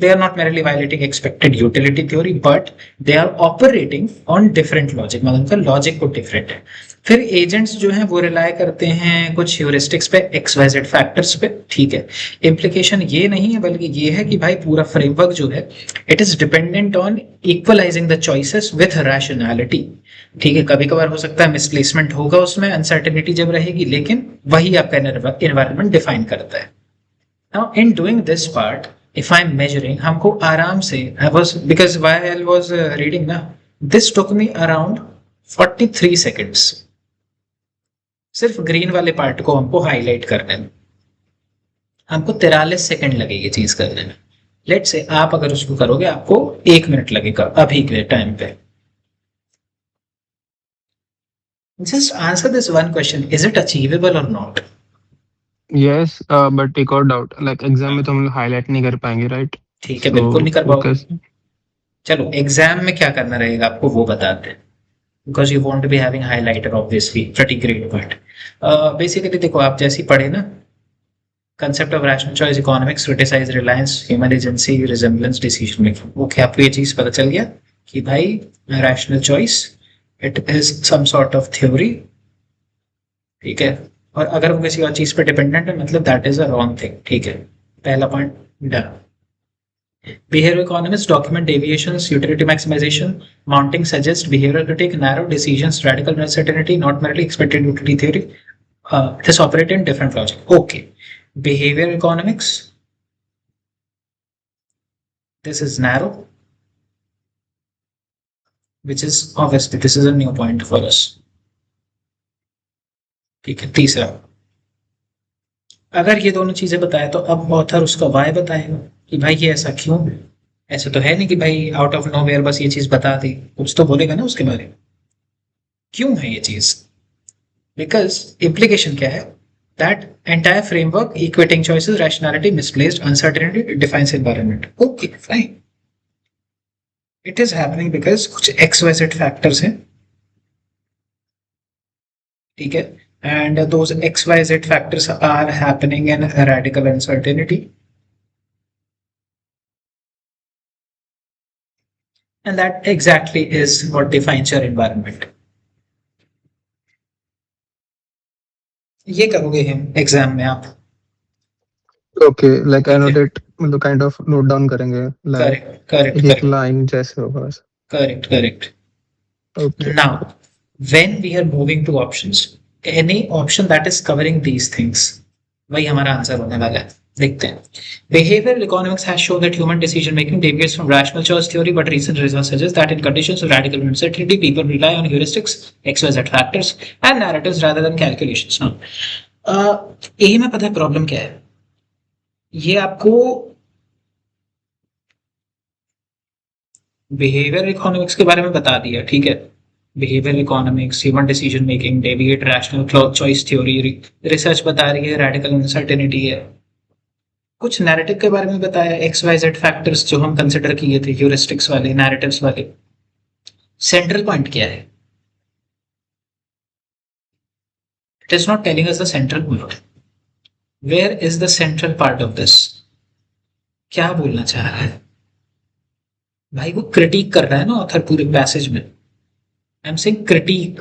A: they are not merely violating expected utility theory but they are operating on different logic, मतलब उनका लॉजिक को डिफरेंट है। फिर एजेंट्स जो हैं वो रिलाय करते हैं कुछ ह्यूरिस्टिक्स पे, XYZ फैक्टर्स पे, ठीक है। इम्प्लीकेशन ये नहीं है बल्कि ये है कि भाई पूरा फ्रेमवर्क जो है it is dependent on equalising the choices with rationality, ठीक है। कभी कभार हो सकता है मिसप्लेसमेंट होगा उसमें, अनसर्टेनिटी जब रहेगी, लेकिन वही आपका एनवायरनमेंट डिफाइन करता है। Now in doing this part if I'm measuring, हमको आराम से because while I was reading ना, this took me around 43 seconds सिर्फ ग्रीन वाले पार्ट को हमको हाईलाइट करने में, हमको 43 सेकंड लगे ये चीज करने में। लेट से आप अगर उसको करोगे आपको 1 मिनट लगेगा अभी के टाइम पे। Just answer this one question, is it achievable or not?
D: Yes but एक और डाउट, लाइक एग्जाम में तो हम लोग हाईलाइट नहीं कर पाएंगे, राइट?
A: ठीक है, बिल्कुल नहीं कर पाओगे। चलो एग्जाम में क्या करना रहेगा आपको वो बताते हैं, because you won't be having highlighter obviously, pretty great part. Basically देखो आप जैसे पढ़े ना, concept of rational choice economics criticize reliance human agency resemblance decision making, okay, आपको ये चीज पता चल गया कि भाई rational choice it is some sort of theory, ठीक है, और अगर वो किसी और चीज पे डिपेंडेंट है मतलब that is a wrong thing, ठीक है। पहला point done. Behavioral economists document deviations, utility maximization, mounting suggest behavioral critique, narrow decisions, radical uncertainty, not merely expected utility theory. This operate in different logic. Okay. Behavioral economics. This is narrow, which is obviously this is a new point for us. ठीक है। तीसरा, अगर ये दोनों चीजें बताए तो अब ऑथर उसका वाई बताएगा कि भाई ये ऐसा क्यों, ऐसा तो है नहीं कि भाई आउट ऑफ नोवेयर बस ये चीज बता दी, कुछ तो बोलेगा ना उसके बारे में, क्यों है ये चीज। बिकॉज इम्प्लीकेशन क्या है, that entire framework equating choices rationality misplaced uncertainty defines environment, okay fine, it is happening because कुछ XYZ फैक्टर्स हैं, ठीक है, and those XYZ factors are happening in radical uncertainty, and that exactly is what defines your environment. ये करोगे हम exam में आप,
D: okay, like annotate मतलब काइंड ऑफ नोट डाउन करेंगे, लाइक
A: करेक्ट
D: एक लाइन जैसे होगा वैसा।
A: Correct.
D: Okay,
A: Now when we are moving to options, any option that is covering these things, वही हमारा आंसर होने वाला है। देखते हैं। Behavioral economics has shown that human decision making deviates from rational choice theory, but recent research suggests that in conditions of radical uncertainty, people rely on heuristics, XYZ factors, and narratives rather than calculations. Now, यही में पता है problem क्या है। ये आपको behaviour economics के बारे में बता दिया, ठीक है। Behaviour economics, human decision making, deviate rational choice theory, research बता रही है रैडिकल अनसर्टेनिटी है। कुछ नैरेटिव के बारे में बताया, एक्स वाई जेड फैक्टर्स जो हम कंसिडर किए थे, ह्यूरिस्टिक्स वाले, नैरेटिव्स वाले। सेंट्रल पॉइंट क्या है? It is not telling us the central point. Where is the central part of this? क्या बोलना चाह रहा है भाई? वो क्रिटिक कर रहा है ना ऑथर पूरे पैसेज में। I am saying critic,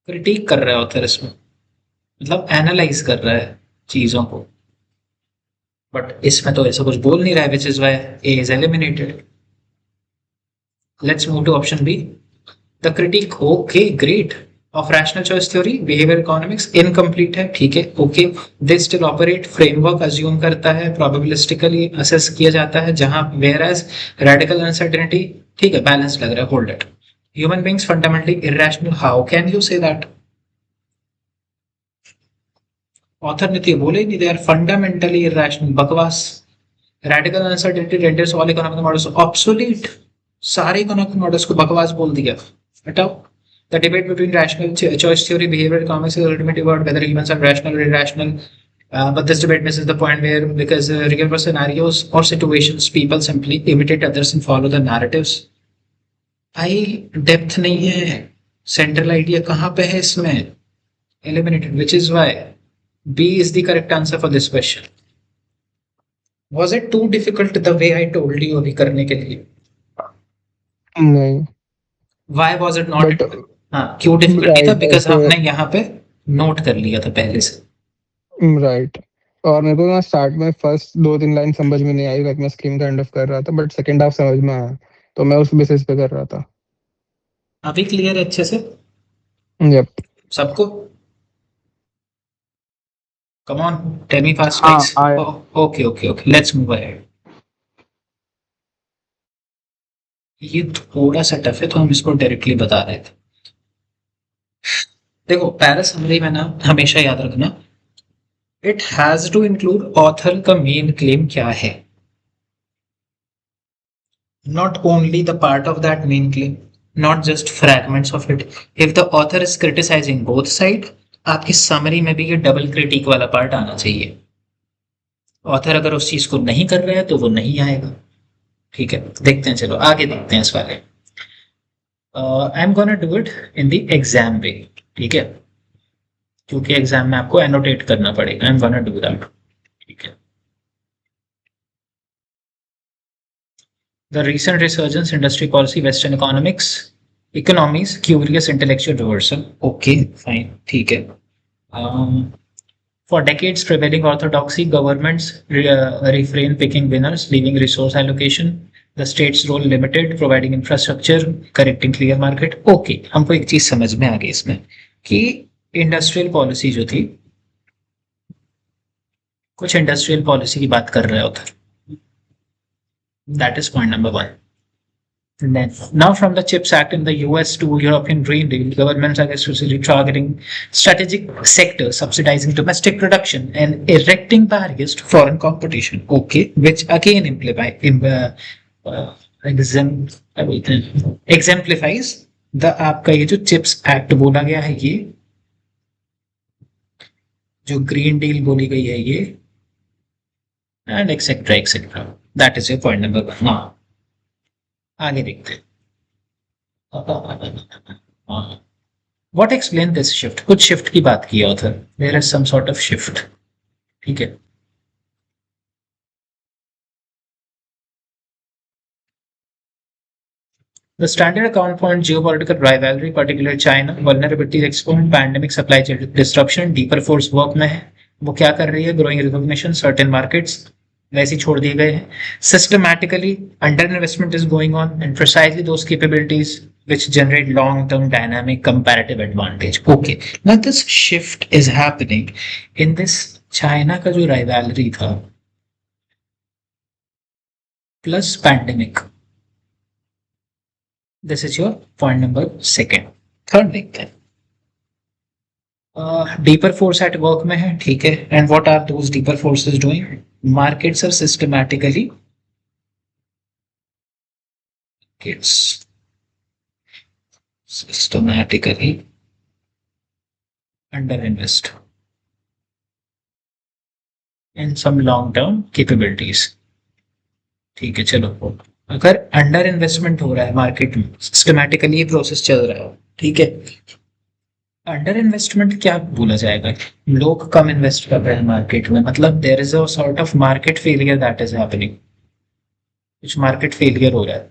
A: critic कर रहा है ऑथर इसमें, मतलब एनालाइज कर रहा है चीजों को। बट इसमें तो ऐसा कुछ बोल नहीं रहा है, which is why A is eliminated. Let's move to option B, the critique. Okay great, of rational choice theory, behaviour economics incomplete है, ठीक है, ओके। They still operate, framework assume करता है, प्रोबेबिलिस्टिकली असेस किया जाता है, जहां वेयर एज रेडिकल अनसर्टेनिटी, ठीक है, बैलेंस लग रहा है, hold it. Human beings fundamentally irrational, how can you say that? Author ने तो ये बोले ही नहीं, दे आर फंडामेंटली इरैशनल, बकवास। Radical uncertainty renders all economic models obsolete, सारे इकोनॉमिक मॉडल्स को बकवास बोल दिया, हटाओ। The debate between rational choice theory, behavioral economics is ultimately about whether humans are rational or irrational. But this debate misses the point where, because real world scenarios or situations, people simply imitate others and follow the narratives. भाई depth नहीं है, central idea कहाँ पे है इसमें? Eliminated, which is why B is the correct answer for this question. Was it too difficult the way I told you अभी करने के लिए?
D: नहीं।
A: Why was it not?
D: But
A: हाँ, क्यों डिफिकल्ट नहीं था?
D: right,
A: बिकॉज
D: ऐसे
A: हमने यहाँ पे नोट कर लिया था पहले से।
D: राइट। और मेरे को ना स्टार्ट में फर्स्ट 2-3 लाइन समझ में नहीं आई, लाइक मैं स्कीम काइंड ऑफ कर रहा था, बट सेकंड हाफ समझ में आया, तो मैं उस बेसिस पे कर रहा था।
A: अभी क्लियर है अच्छे से
D: यप।
A: सबको? Come on, tell me fast
C: हाँ,
A: लाइक्स।
C: आया।
A: Okay okay okay, let's move ahead. ये थोड़ा सा टफ है तो हम इसको डायरेक्टली बता रहे थे। देखो, पैरा समरी में ना हमेशा याद रखना, it has to include author का मेन क्लेम क्या है, not only the part of that main claim, not just fragments of it. If the author is criticizing both side, आपकी समरी में भी ये डबल क्रिटिक वाला पार्ट आना चाहिए। ऑथर अगर उस चीज को नहीं कर रहा है तो वो नहीं आएगा, ठीक है। देखते हैं, चलो आगे देखते हैं इस वाले। I am gonna do it in the exam way, ठीक है, क्योंकि एग्जाम में आपको एनोटेट करना पड़ेगा। I am gonna do that, ठीक है। The recent resurgence industry policy, Western economies, curious intellectual reversal. Okay, fine, ठीक है। For decades, prevailing orthodoxy, governments refrain picking winners, leaving resource allocation, the state's role limited, providing infrastructure, correcting clear market. Okay, हमको एक चीज समझ में आ गई इसमें कि इंडस्ट्रियल पॉलिसी जो थी, कुछ इंडस्ट्रियल पॉलिसी की बात कर रहे होता। That is point number one. And then, now from the CHIPS Act in the US to European Green Deal, governments are especially targeting strategic sectors, subsidizing domestic production and erecting barriers to foreign competition. Okay, which again exemplifies the आपका ये जो CHIPS Act बोला गया है, ये जो green deal बोली गई है ये, and etc etc. That is your point number one. हाँ, आगे देखते हैं। What explain this shift? कुछ शिफ्ट की बात की है author. There is some sort of shift, ठीक है। The standard account point geopolitical rivalry, particularly China, vulnerability exponent, pandemic, supply chain disruption, deeper force work में है। वो क्या कर रही है? Growing recognition, certain markets वैसे ही छोड़ दिए गए हैं। Systematically, under investment is going on, and precisely those capabilities which generate long-term dynamic comparative advantage. Okay, now this shift is happening in this China का जो rivalry था plus pandemic. This is your point number second. Third देखते हैं. Deeper force at work में है, ठीक है. And what are those deeper forces doing? Markets are systematically underinvest in some long-term capabilities. ठीक है, चलो. अगर अंडर इन्वेस्टमेंट हो रहा है मार्केट में, सिस्टमैटिकली ये प्रोसेस चल रहा है, ठीक है. अंडर इन्वेस्टमेंट क्या बोला जाएगा? लोग कम इन्वेस्ट कर रहे हैं मार्केट में, मतलब there is a sort of market failure that is happening. कुछ मार्केट फेलियर हो रहा है.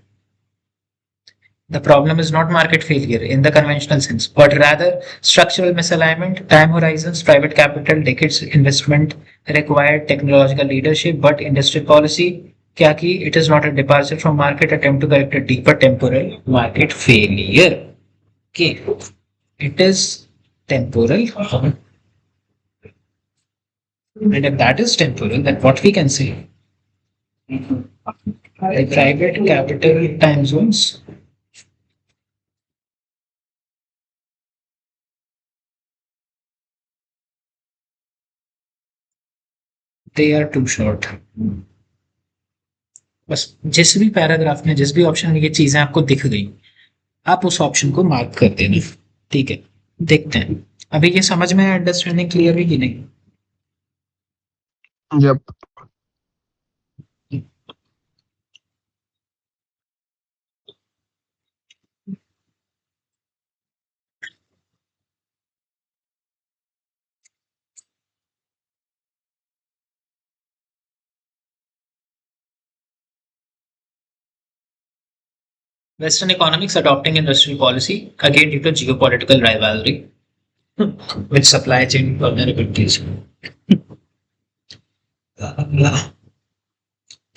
A: The problem is not market failure in the conventional sense, but rather structural misalignment, time horizons, private capital, decades investment required, technological leadership, but industry policy क्या की? It is not a departure from market attempt to correct a deeper temporal market failure. Okay, it is temporal, and if that is temporal, then what we can say? The private capital time zones they are too short. बस जिस भी paragraph में, जिस भी option में ये चीजें आपको दिख गई, आप उस ऑप्शन को मार्क कर देना. ठीक है, देखते हैं अभी ये समझ में अंडरस्टैंडिंग क्लियर हुई कि नहीं.
D: जब
A: Western economics adopting industrial policy again due to geopolitical rivalry with supply chain vulnerabilities.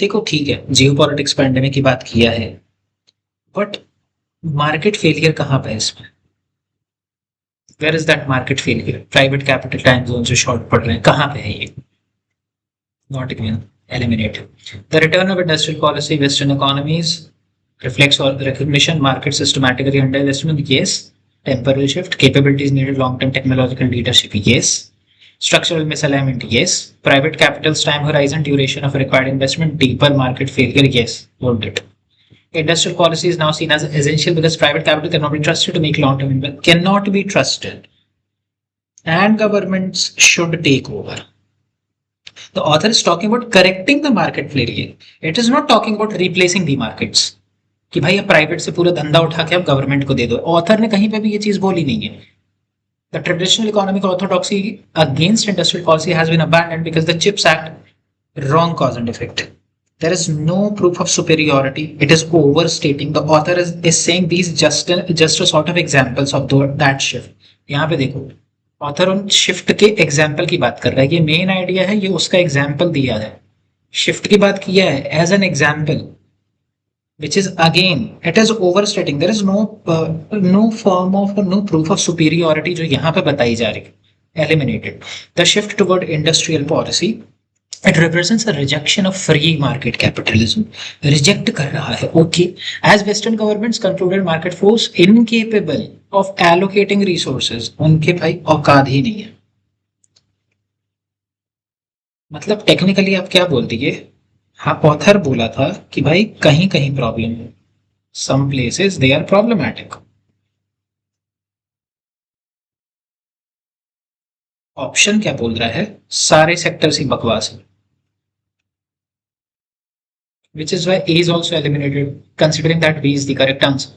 A: देखो ठीक है, जियोपॉलिटिक्स पैंडेमिक की बात किया है, बट मार्केट फेलियर कहाँ पे है इसमें? Where is that market failure? Private capital time zone जो शॉर्ट पड़ रहे हैं, कहाँ पे है ये? Not even eliminated. The return of industrial policy western economies reflects or recognition market systematically underinvestment, yes. Temporal shift, capabilities needed, long-term technological leadership, yes. Structural misalignment, yes. Private capital's time horizon, duration of required investment, deeper market failure, yes. Hold it. Industrial policy is now seen as essential because private capital cannot be trusted to make long-term investment, cannot be trusted, and governments should take over. The author is talking about correcting the market failure. It is not talking about replacing the markets. कि भाई अब private से पूरा धंधा उठा के अब government को दे दो. ऑथर ने कहीं पे भी ये चीज बोली नहीं है. The traditional economic orthodoxy against industrial policy has been abandoned because the chips act wrong cause and effect. There is no proof of superiority. It is overstating. The author is saying these just a sort of examples of that shift. यहाँ पे देखो, author उन shift के example की बात कर रहा है. ये मेन आइडिया है, ये उसका एग्जाम्पल दिया है. शिफ्ट की बात किया है as an example, which is again it is overstating. There is no form of no proof of superiority जो यहाँ पे बताई जा रही है. Eliminated. The shift toward industrial policy, it represents a rejection of free market capitalism. Reject कर रहा है. Okay. As Western governments concluded market force incapable of allocating resources, उनके भाई औकात ही नहीं है. मतलब टेक्निकली आप क्या बोल दिए? हाँ, ऑथर बोला था कि भाई कहीं कहीं प्रॉब्लम है. Some places they are problematic. Option क्या बोल रहा है? सारे सेक्टर्स ही बकवास है. Which is why A is also eliminated, considering that B is the correct answer.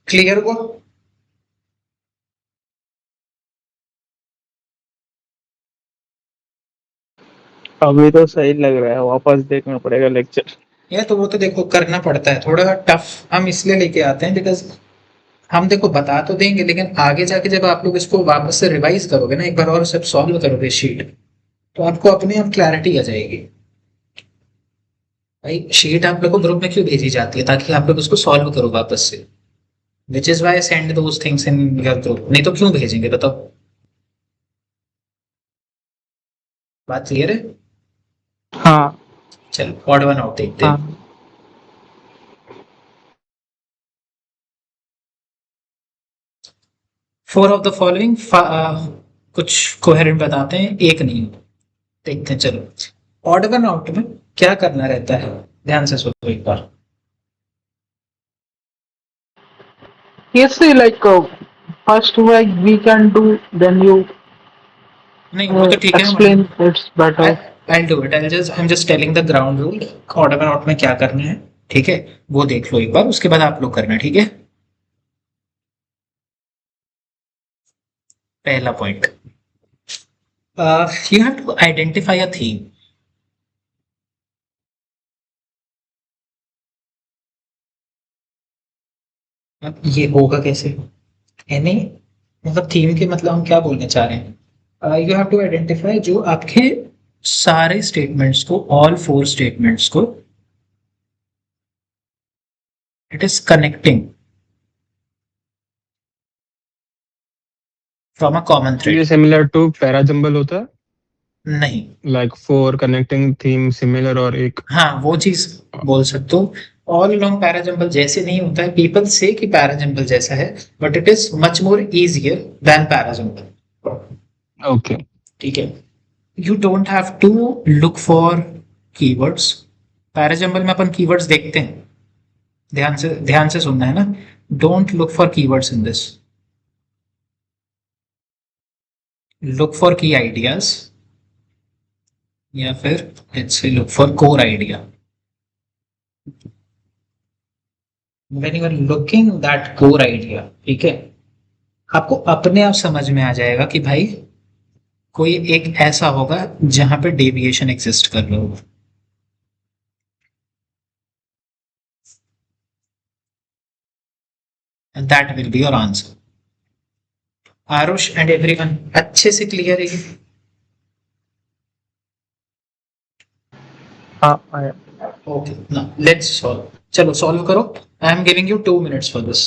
A: Clear हुआ?
B: अभी तो सही लग रहा है, वापस देखना पड़ेगा लेक्चर.
A: या तो वो तो देखो करना पड़ता है, थोड़ा टफ हम इसलिए लेके आते हैं बिकॉज हम देखो बता तो देंगे, लेकिन आगे जाके जब आप लोग इसको वापस से रिवाइज करोगे ना, एक बार और सब सॉल्व करोगे शीट, तो आपको अपने आप क्लैरिटी आ जाएगी. भाई शीट आप लोग को ग्रुप में क्यों भेजी जाती है, ताकि आप लोग उसको सॉल्व करो वापस से, which is why send those things in your group, नहीं तो क्यों भेजेंगे बताओ। बात क्लियर है।
C: हाँ
A: चलो ऑड वन आउट देखते हैं।
C: हाँ
A: 4 ऑफ द फॉलोइंग, कुछ कोहेरेंट बताते हैं, एक नहीं। देखते हैं चलो। ऑड वन आउट में क्या करना रहता है, ध्यान से सुनो एक बार।
C: yes see like first like we can do then you
A: नहीं वो तो ठीक है,
C: explain it's better.
A: I'll do it. I'm just telling the ground rule. Order one out में क्या करना है, ठीक है, वो देख लो एक बार, उसके बाद आप लोग करना, ठीक है। पहला point, you have to identify a theme. अब ये होगा कैसे, यानी मतलब थीम के मतलब हम क्या बोलने चाह रहे हैं, यू हैव टू आइडेंटिफाई जो आपके सारे स्टेटमेंट्स को, ऑल 4 स्टेटमेंट्स को it is connecting from a common
D: ये
A: थ्रेड।
D: सिमिलर टू पैराजंबल होता है,
A: नहीं,
D: लाइक 4 कनेक्टिंग थीम सिमिलर और एक
A: हाँ वो चीज बोल सकते हो। ऑल अलोंग पैराजंबल जैसे नहीं होता है, पीपल से कि पैराजंबल जैसा है, but it is much more easier than parajumble.
D: Okay.
A: ठीक है, you don't have to look for keywords. Parajumble में अपन कीवर्ड्स देखते हैं, ध्यान से सुनना है ना। Don't look for keywords in this, look for key ideas, या फिर let's say look for core idea. When you are looking that core idea, ठीक है, आपको अपने आप समझ में आ जाएगा कि भाई कोई एक ऐसा होगा जहां पे डेविएशन एग्जिस्ट कर रहा होगा। And that will be your answer. Aarush and everyone अच्छे से क्लियर है ये?
C: हाँ आया।
A: Okay now let's solve. चलो सॉल्व करो। I am giving you 2 minutes for this,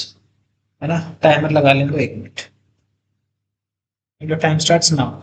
A: है ना। टाइमर लगा लेंगे 1 minute. Your time starts now.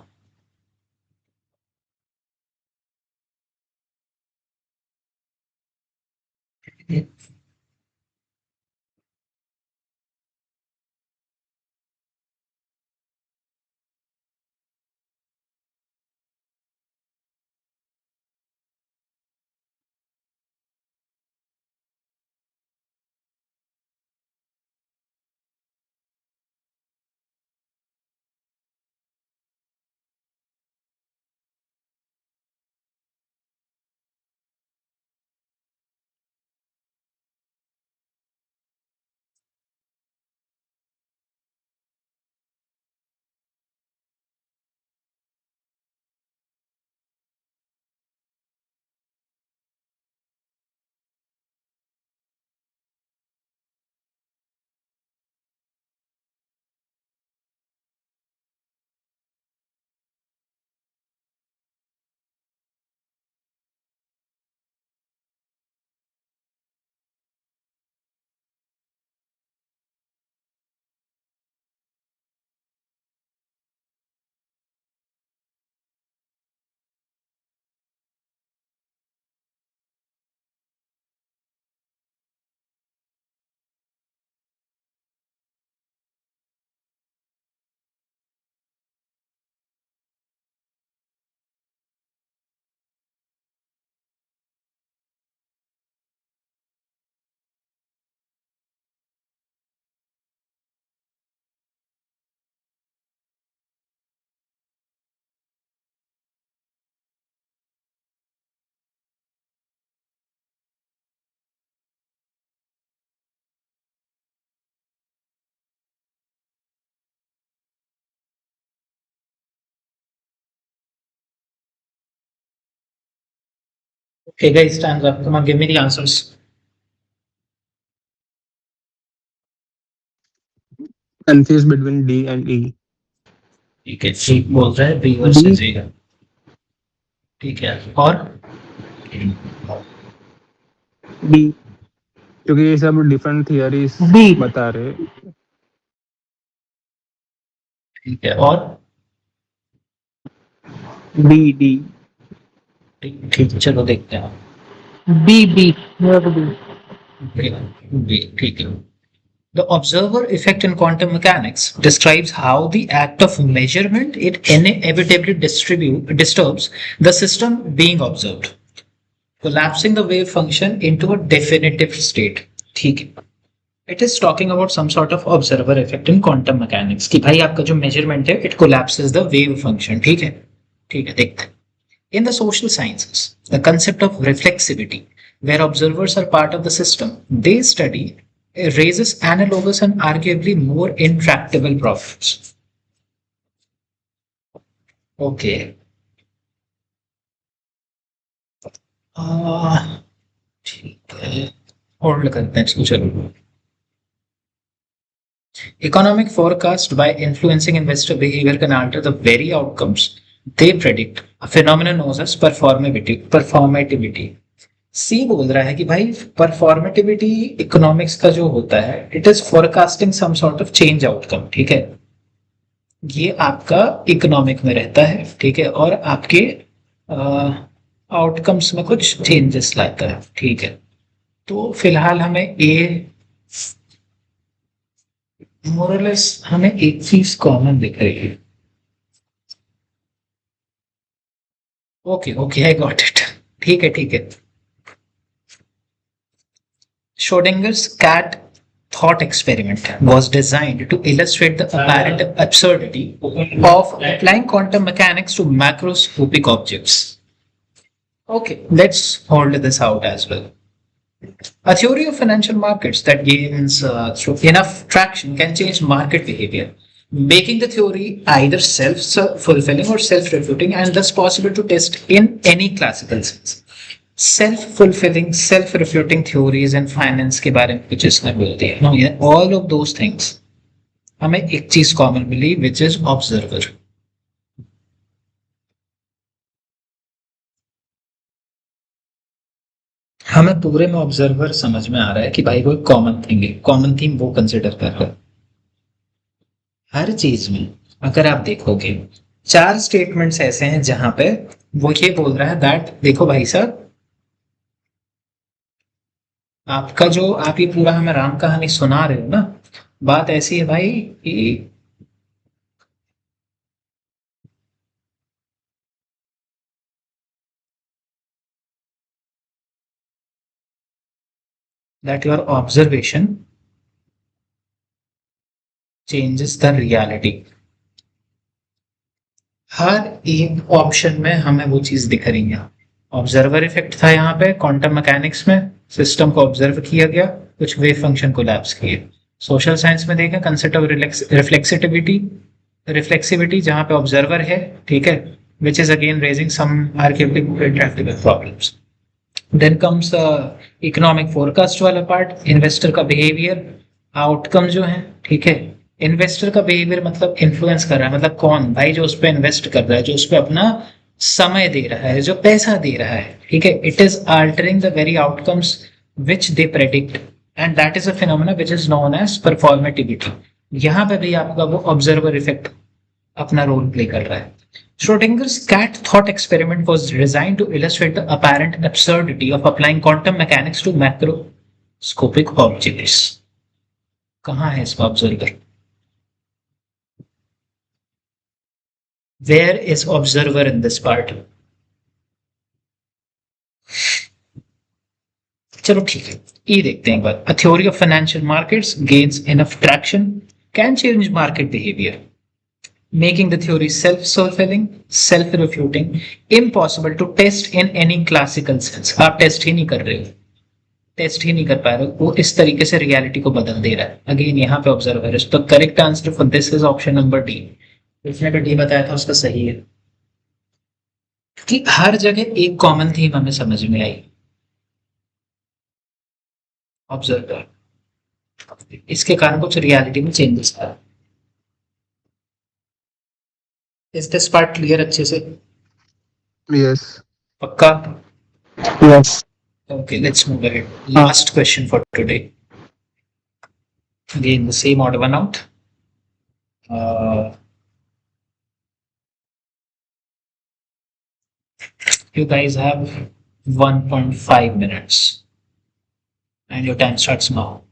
A: Okay guys, time's up. Come on, give me the answers.
D: Confuse between D and E.
A: ठीक है, ठीक बोल रहा है, बी वर्सेस
C: D
A: ए। ठीक है, और
B: डी
D: क्योंकि ये सब डिफरेंट थियरीज
C: B.
D: बता रहे।
A: ठीक है, और
B: डी डी
A: ठीक ठीक, चलो देखते हैं।
C: B. B. You have to B.
A: ठीक है। The observer effect in quantum mechanics describes how the act of measurement it inevitably disturbs the system being observed, collapsing the wave function into a definitive state. ठीक है, it is talking about some sort of observer effect in quantum mechanics कि भाई आपका जो measurement है it collapses the wave function. ठीक है, ठीक है, देखते हैं. In the social sciences, the concept of reflexivity, where observers are part of the system they study, raises analogous and arguably more intractable problems. Okay. ठीक है, hold करते हैं इसको, चलो. Economic forecast by influencing investor behavior can alter the very outcomes they predict. A phenomenon known as performativity. सी बोल रहा है कि भाई परफॉर्मेटिविटी इकोनॉमिक्स का जो होता है it is forecasting some sort of change outcome. ठीक है, ये आपका इकोनॉमिक में रहता है. ठीक है, और आपके आउटकम्स में कुछ चेंजेस लाता है. ठीक है, तो फिलहाल हमें ए मोरलेस हमें एक चीज कॉमन दिख रही है. Okay okay, I got it. ठीक है ठीक है. Schrodinger's cat thought experiment was designed to illustrate the apparent absurdity of applying quantum mechanics to macroscopic objects. Okay, let's hold this out as well. A theory of financial markets that gains through enough traction can change market behavior, making the theory either self-fulfilling or self-refuting and thus possible to test in any classical sense. Self-fulfilling, self-refuting theories in finance के बारे में कुछ इसमें बोलती है. No, all of those things हमें एक चीज कॉमन मिली which is observer. हमें पूरे में ऑब्जर्वर समझ में आ रहा है कि भाई वो कॉमन थिंग है, कॉमन थीम वो कंसिडर कर रहा है हर चीज में. अगर आप देखोगे 4 स्टेटमेंट्स ऐसे हैं जहां पे वो ये बोल रहा है दैट देखो भाई साहब, आपका जो आप ये पूरा हमें राम कहानी सुना रहे हो ना, बात ऐसी है भाई कि that your observation changes the reality. हर एक ऑप्शन में हमें वो चीज दिख रही है. ऑब्जर्वर इफेक्ट था यहाँ पे क्वांटम मैकेनिक्स में, सिस्टम को ऑब्जर्व किया गया, कुछ वेव फंक्शन कोलैप्स किए. सोशल साइंस में देखें कंसेप्ट ऑफ रिफ्लेक्सिविटी जहाँ पे ऑब्जर्वर है. ठीक है, which is again raising some arguably intractable problems. Then comes economic forecast वाला पार्ट, इन्वेस्टर का बिहेवियर, आउटकम जो है. ठीक है, इन्वेस्टर का बिहेवियर मतलब इन्फ्लुएंस कर रहा है, मतलब कौन भाई जो उस पर इन्वेस्ट कर रहा है, जो उस पर अपना समय दे रहा है, जो पैसा दे रहा है. ठीक है, it is altering the very outcomes which they predict and that is a phenomena which is known as performativity. यहाँ पे भी आपका वो ऑब्जर्वर इफेक्ट अपना रोल प्ले कर रहा है. Schrodinger's cat thought experiment was designed to illustrate the apparent absurdity of applying quantum mechanics to macroscopic objects. कहाँ है इसका observer? Where is observer in this part? चलो ठीक है, ये देखते हैं एक बार. A theory of financial markets gains enough traction can change market behavior, making the theory self-fulfilling, self-refuting, impossible to test in any classical sense. आप test ही नहीं कर रहे हो, टेस्ट ही नहीं कर पा रहे हो, वो इस तरीके से रियलिटी को बदल दे रहा है. अगेन यहाँ पे ऑब्जर्वर है. तो correct answer for this is option number D. इसने तो डी बताया था उसका सही है, कि हर जगह एक कॉमन थीम हमें समझ में आई, ऑब्जर्वर. इसके कारण कुछ रियलिटी में चेंजेस आए. इज दिस पार्ट क्लियर अच्छे से?
D: यस.
A: पक्का?
C: Yes.
A: Okay, let's move ahead. Last question for today. Again, the same odd one out. You guys have 1.5 minutes, and your time starts now.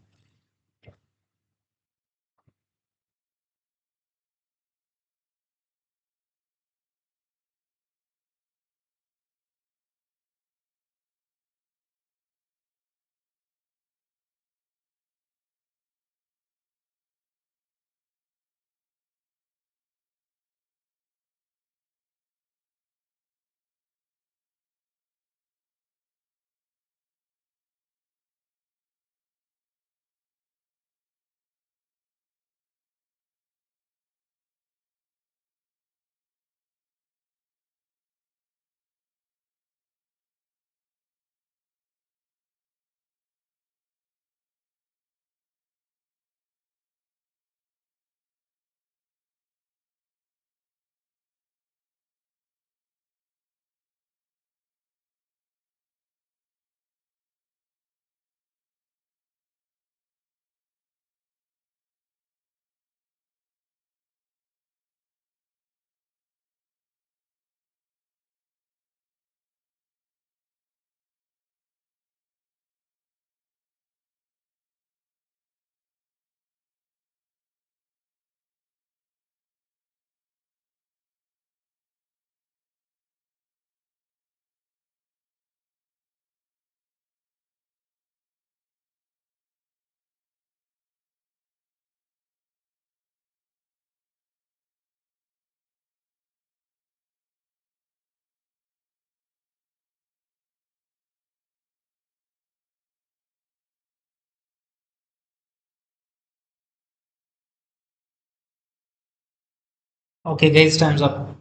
A: Okay, guys, time's up.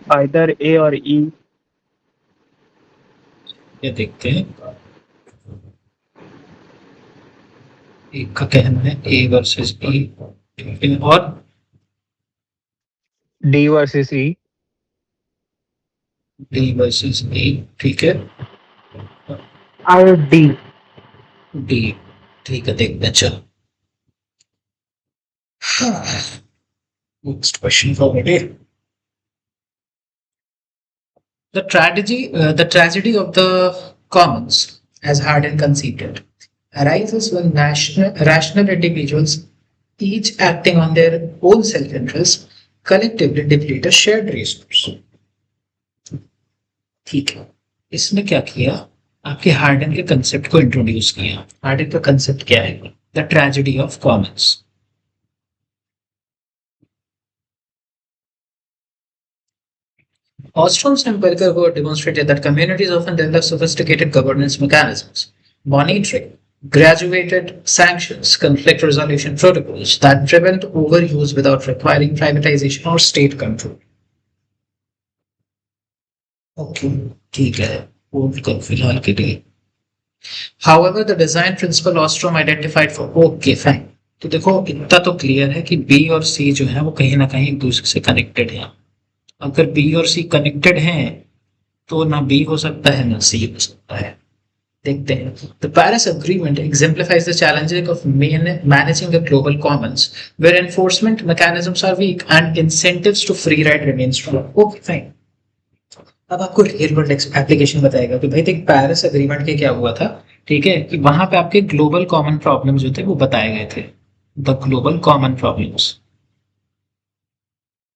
B: Either A or E.
A: ये देखते हैं. एक का कहना है A versus B. और
D: D versus E.
A: D versus A. ठीक है.
C: I D.
A: D. ठीक है, देखते हैं. चलो. Next question for the day. The tragedy of the commons, as Hardin conceived it, arises when rational individuals, each acting on their own self-interest, collectively deplete a shared resource. ठीक है. इसने क्या किया? आपके हार्डन के कंसेप्ट को introduce किया. Harden का कंसेप्ट क्या है? The tragedy of Commons. Ostrom and Belger demonstrated that communities often develop sophisticated governance mechanisms, monitoring, graduated sanctions, conflict resolution protocols that prevent overuse without requiring privatization or state control. Okay, ठीक है. Hold कर फिलहाल के लिए. However, the design principle Ostrom identified for okay fine. तो देखो इतना तो क्लियर है कि B और C जो है वो कहीं ना कहीं एक दूसरे से कनेक्टेड है. अगर B और C कनेक्टेड हैं तो ना B हो सकता है ना C हो सकता है. देखते हैं. The Paris Agreement exemplifies the challenges of managing the global commons, where enforcement mechanisms are weak and incentives to free ride remain strong. Okay, fine. अब आपको रियल वर्ल्ड एप्लीकेशन बताएगा कि भाई देख पेरिस एग्रीमेंट के क्या हुआ था. ठीक है कि वहां पे आपके ग्लोबल कॉमन प्रॉब्लम्स जो थे वो बताए गए थे. The global common problems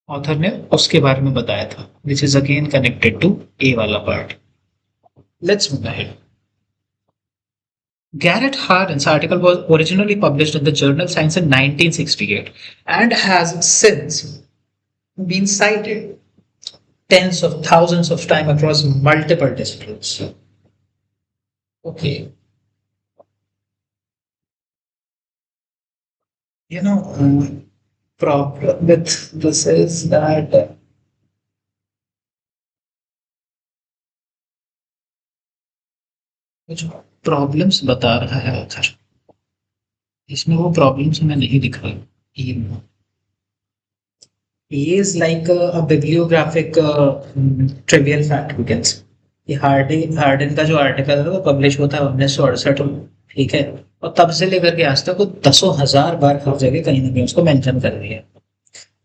A: author ने उसके बारे में बताया था, which is again connected to A वाला part. Let's move ahead. Garrett Hardin's article was originally published in the journal Science in 1968 and has since been cited tens of thousands of times across multiple disciplines. Okay. You know, problem with this is that कुछ problems बता रहा है author, इसमें वो problems हमें नहीं दिख रही। E is like a bibliographic trivial fact we can say। ये हार्डन का जो आर्टिकल है वो पब्लिश होता है 1968 में, ठीक है, और तब से लेकर के आज तक वो दसों हजार बार हर जगह कहीं ना कहीं उसको मेंशन कर दिया।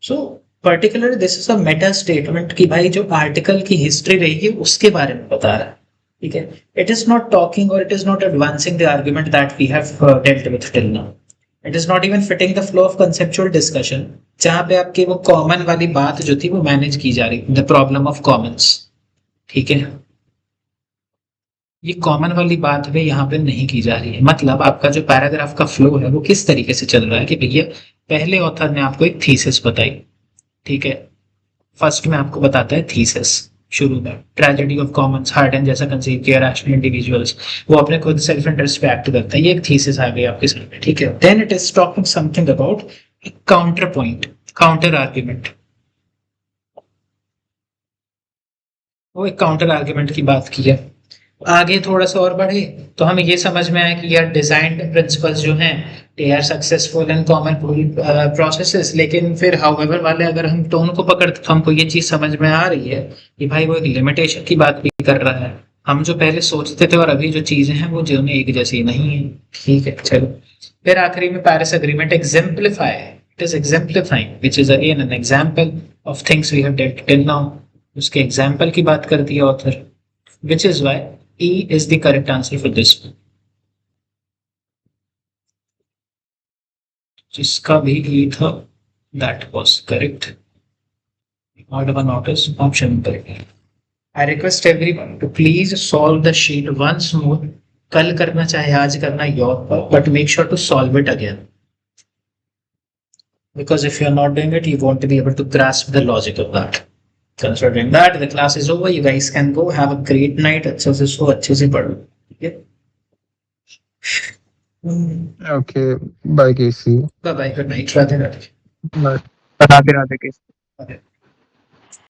A: So particular this is a Meta statement कि भाई जो आर्टिकल की हिस्ट्री रही है उसके बारे में बता रहा है, ठीक है। इट इज नॉट टॉकिंग और it is not advancing the argument that we have dealt with till now. It is not even fitting the flow of conceptual discussion, जहां पे आपकी वो कॉमन वाली बात जो थी वो मैनेज की जा रही, द प्रॉब्लम ऑफ कॉमन्स, ठीक है। ये कॉमन वाली बात पे यहाँ पे नहीं की जा रही है। मतलब आपका जो पैराग्राफ का फ्लो है वो किस तरीके से चल रहा है कि भैया पहले ऑथर ने आपको एक थीसिस बताई, ठीक है। फर्स्ट में आपको बताता है थीसिस शुरू में, ट्रेजेडी ऑफ कॉमन्स, हार्डन जैसा कंसीव किया रैशनल इंडिविजुअल्स, वो अपने खुद सेल्फ इंटरेस्ट पे एक्ट करता है, ये एक थीसिस आ गई आपके सामने, ठीक है। Then it is talking something about counter point, counter argument, वो एक काउंटर आर्ग्यूमेंट की बात की है। आगे थोड़ा सा और बढ़े तो हमें ये समझ में आया कि यार डिजाइन प्रिंसिपल्स जो हैं they are successful in common processes, लेकिन फिर हाउएवर वाले अगर हम टोन को पकड़ते तो हमको ये चीज समझ में आ रही है कि भाई वो एक लिमिटेशन की बात भी कर रहा है। हम जो पहले सोचते थे और अभी जो चीजें हैं वो जो एक जैसी नहीं है, ठीक है। चलो फिर आखिरी में Paris agreement exemplify, it is exemplifying which is again an example of things we have dealt till now. उसके एग्जांपल की बात कर दी author, which is why E is the correct answer for this one। जिसका भी E था that was correct। Odd one out is option correct। I request everyone to please solve the sheet once more। कल करना चाहे आज करना your part, but make sure to solve it again, because if you are not doing it you won't be able to grasp the logic of that। Considering that the class is over, you guys can go have a great night। अच्छे से सो, अच्छे से पढ़ो, ठीक है।
D: Okay, bye केसी।
A: Bye bye, good night, Radhe Radhe.
B: Radhe Radhe के।
A: राधे।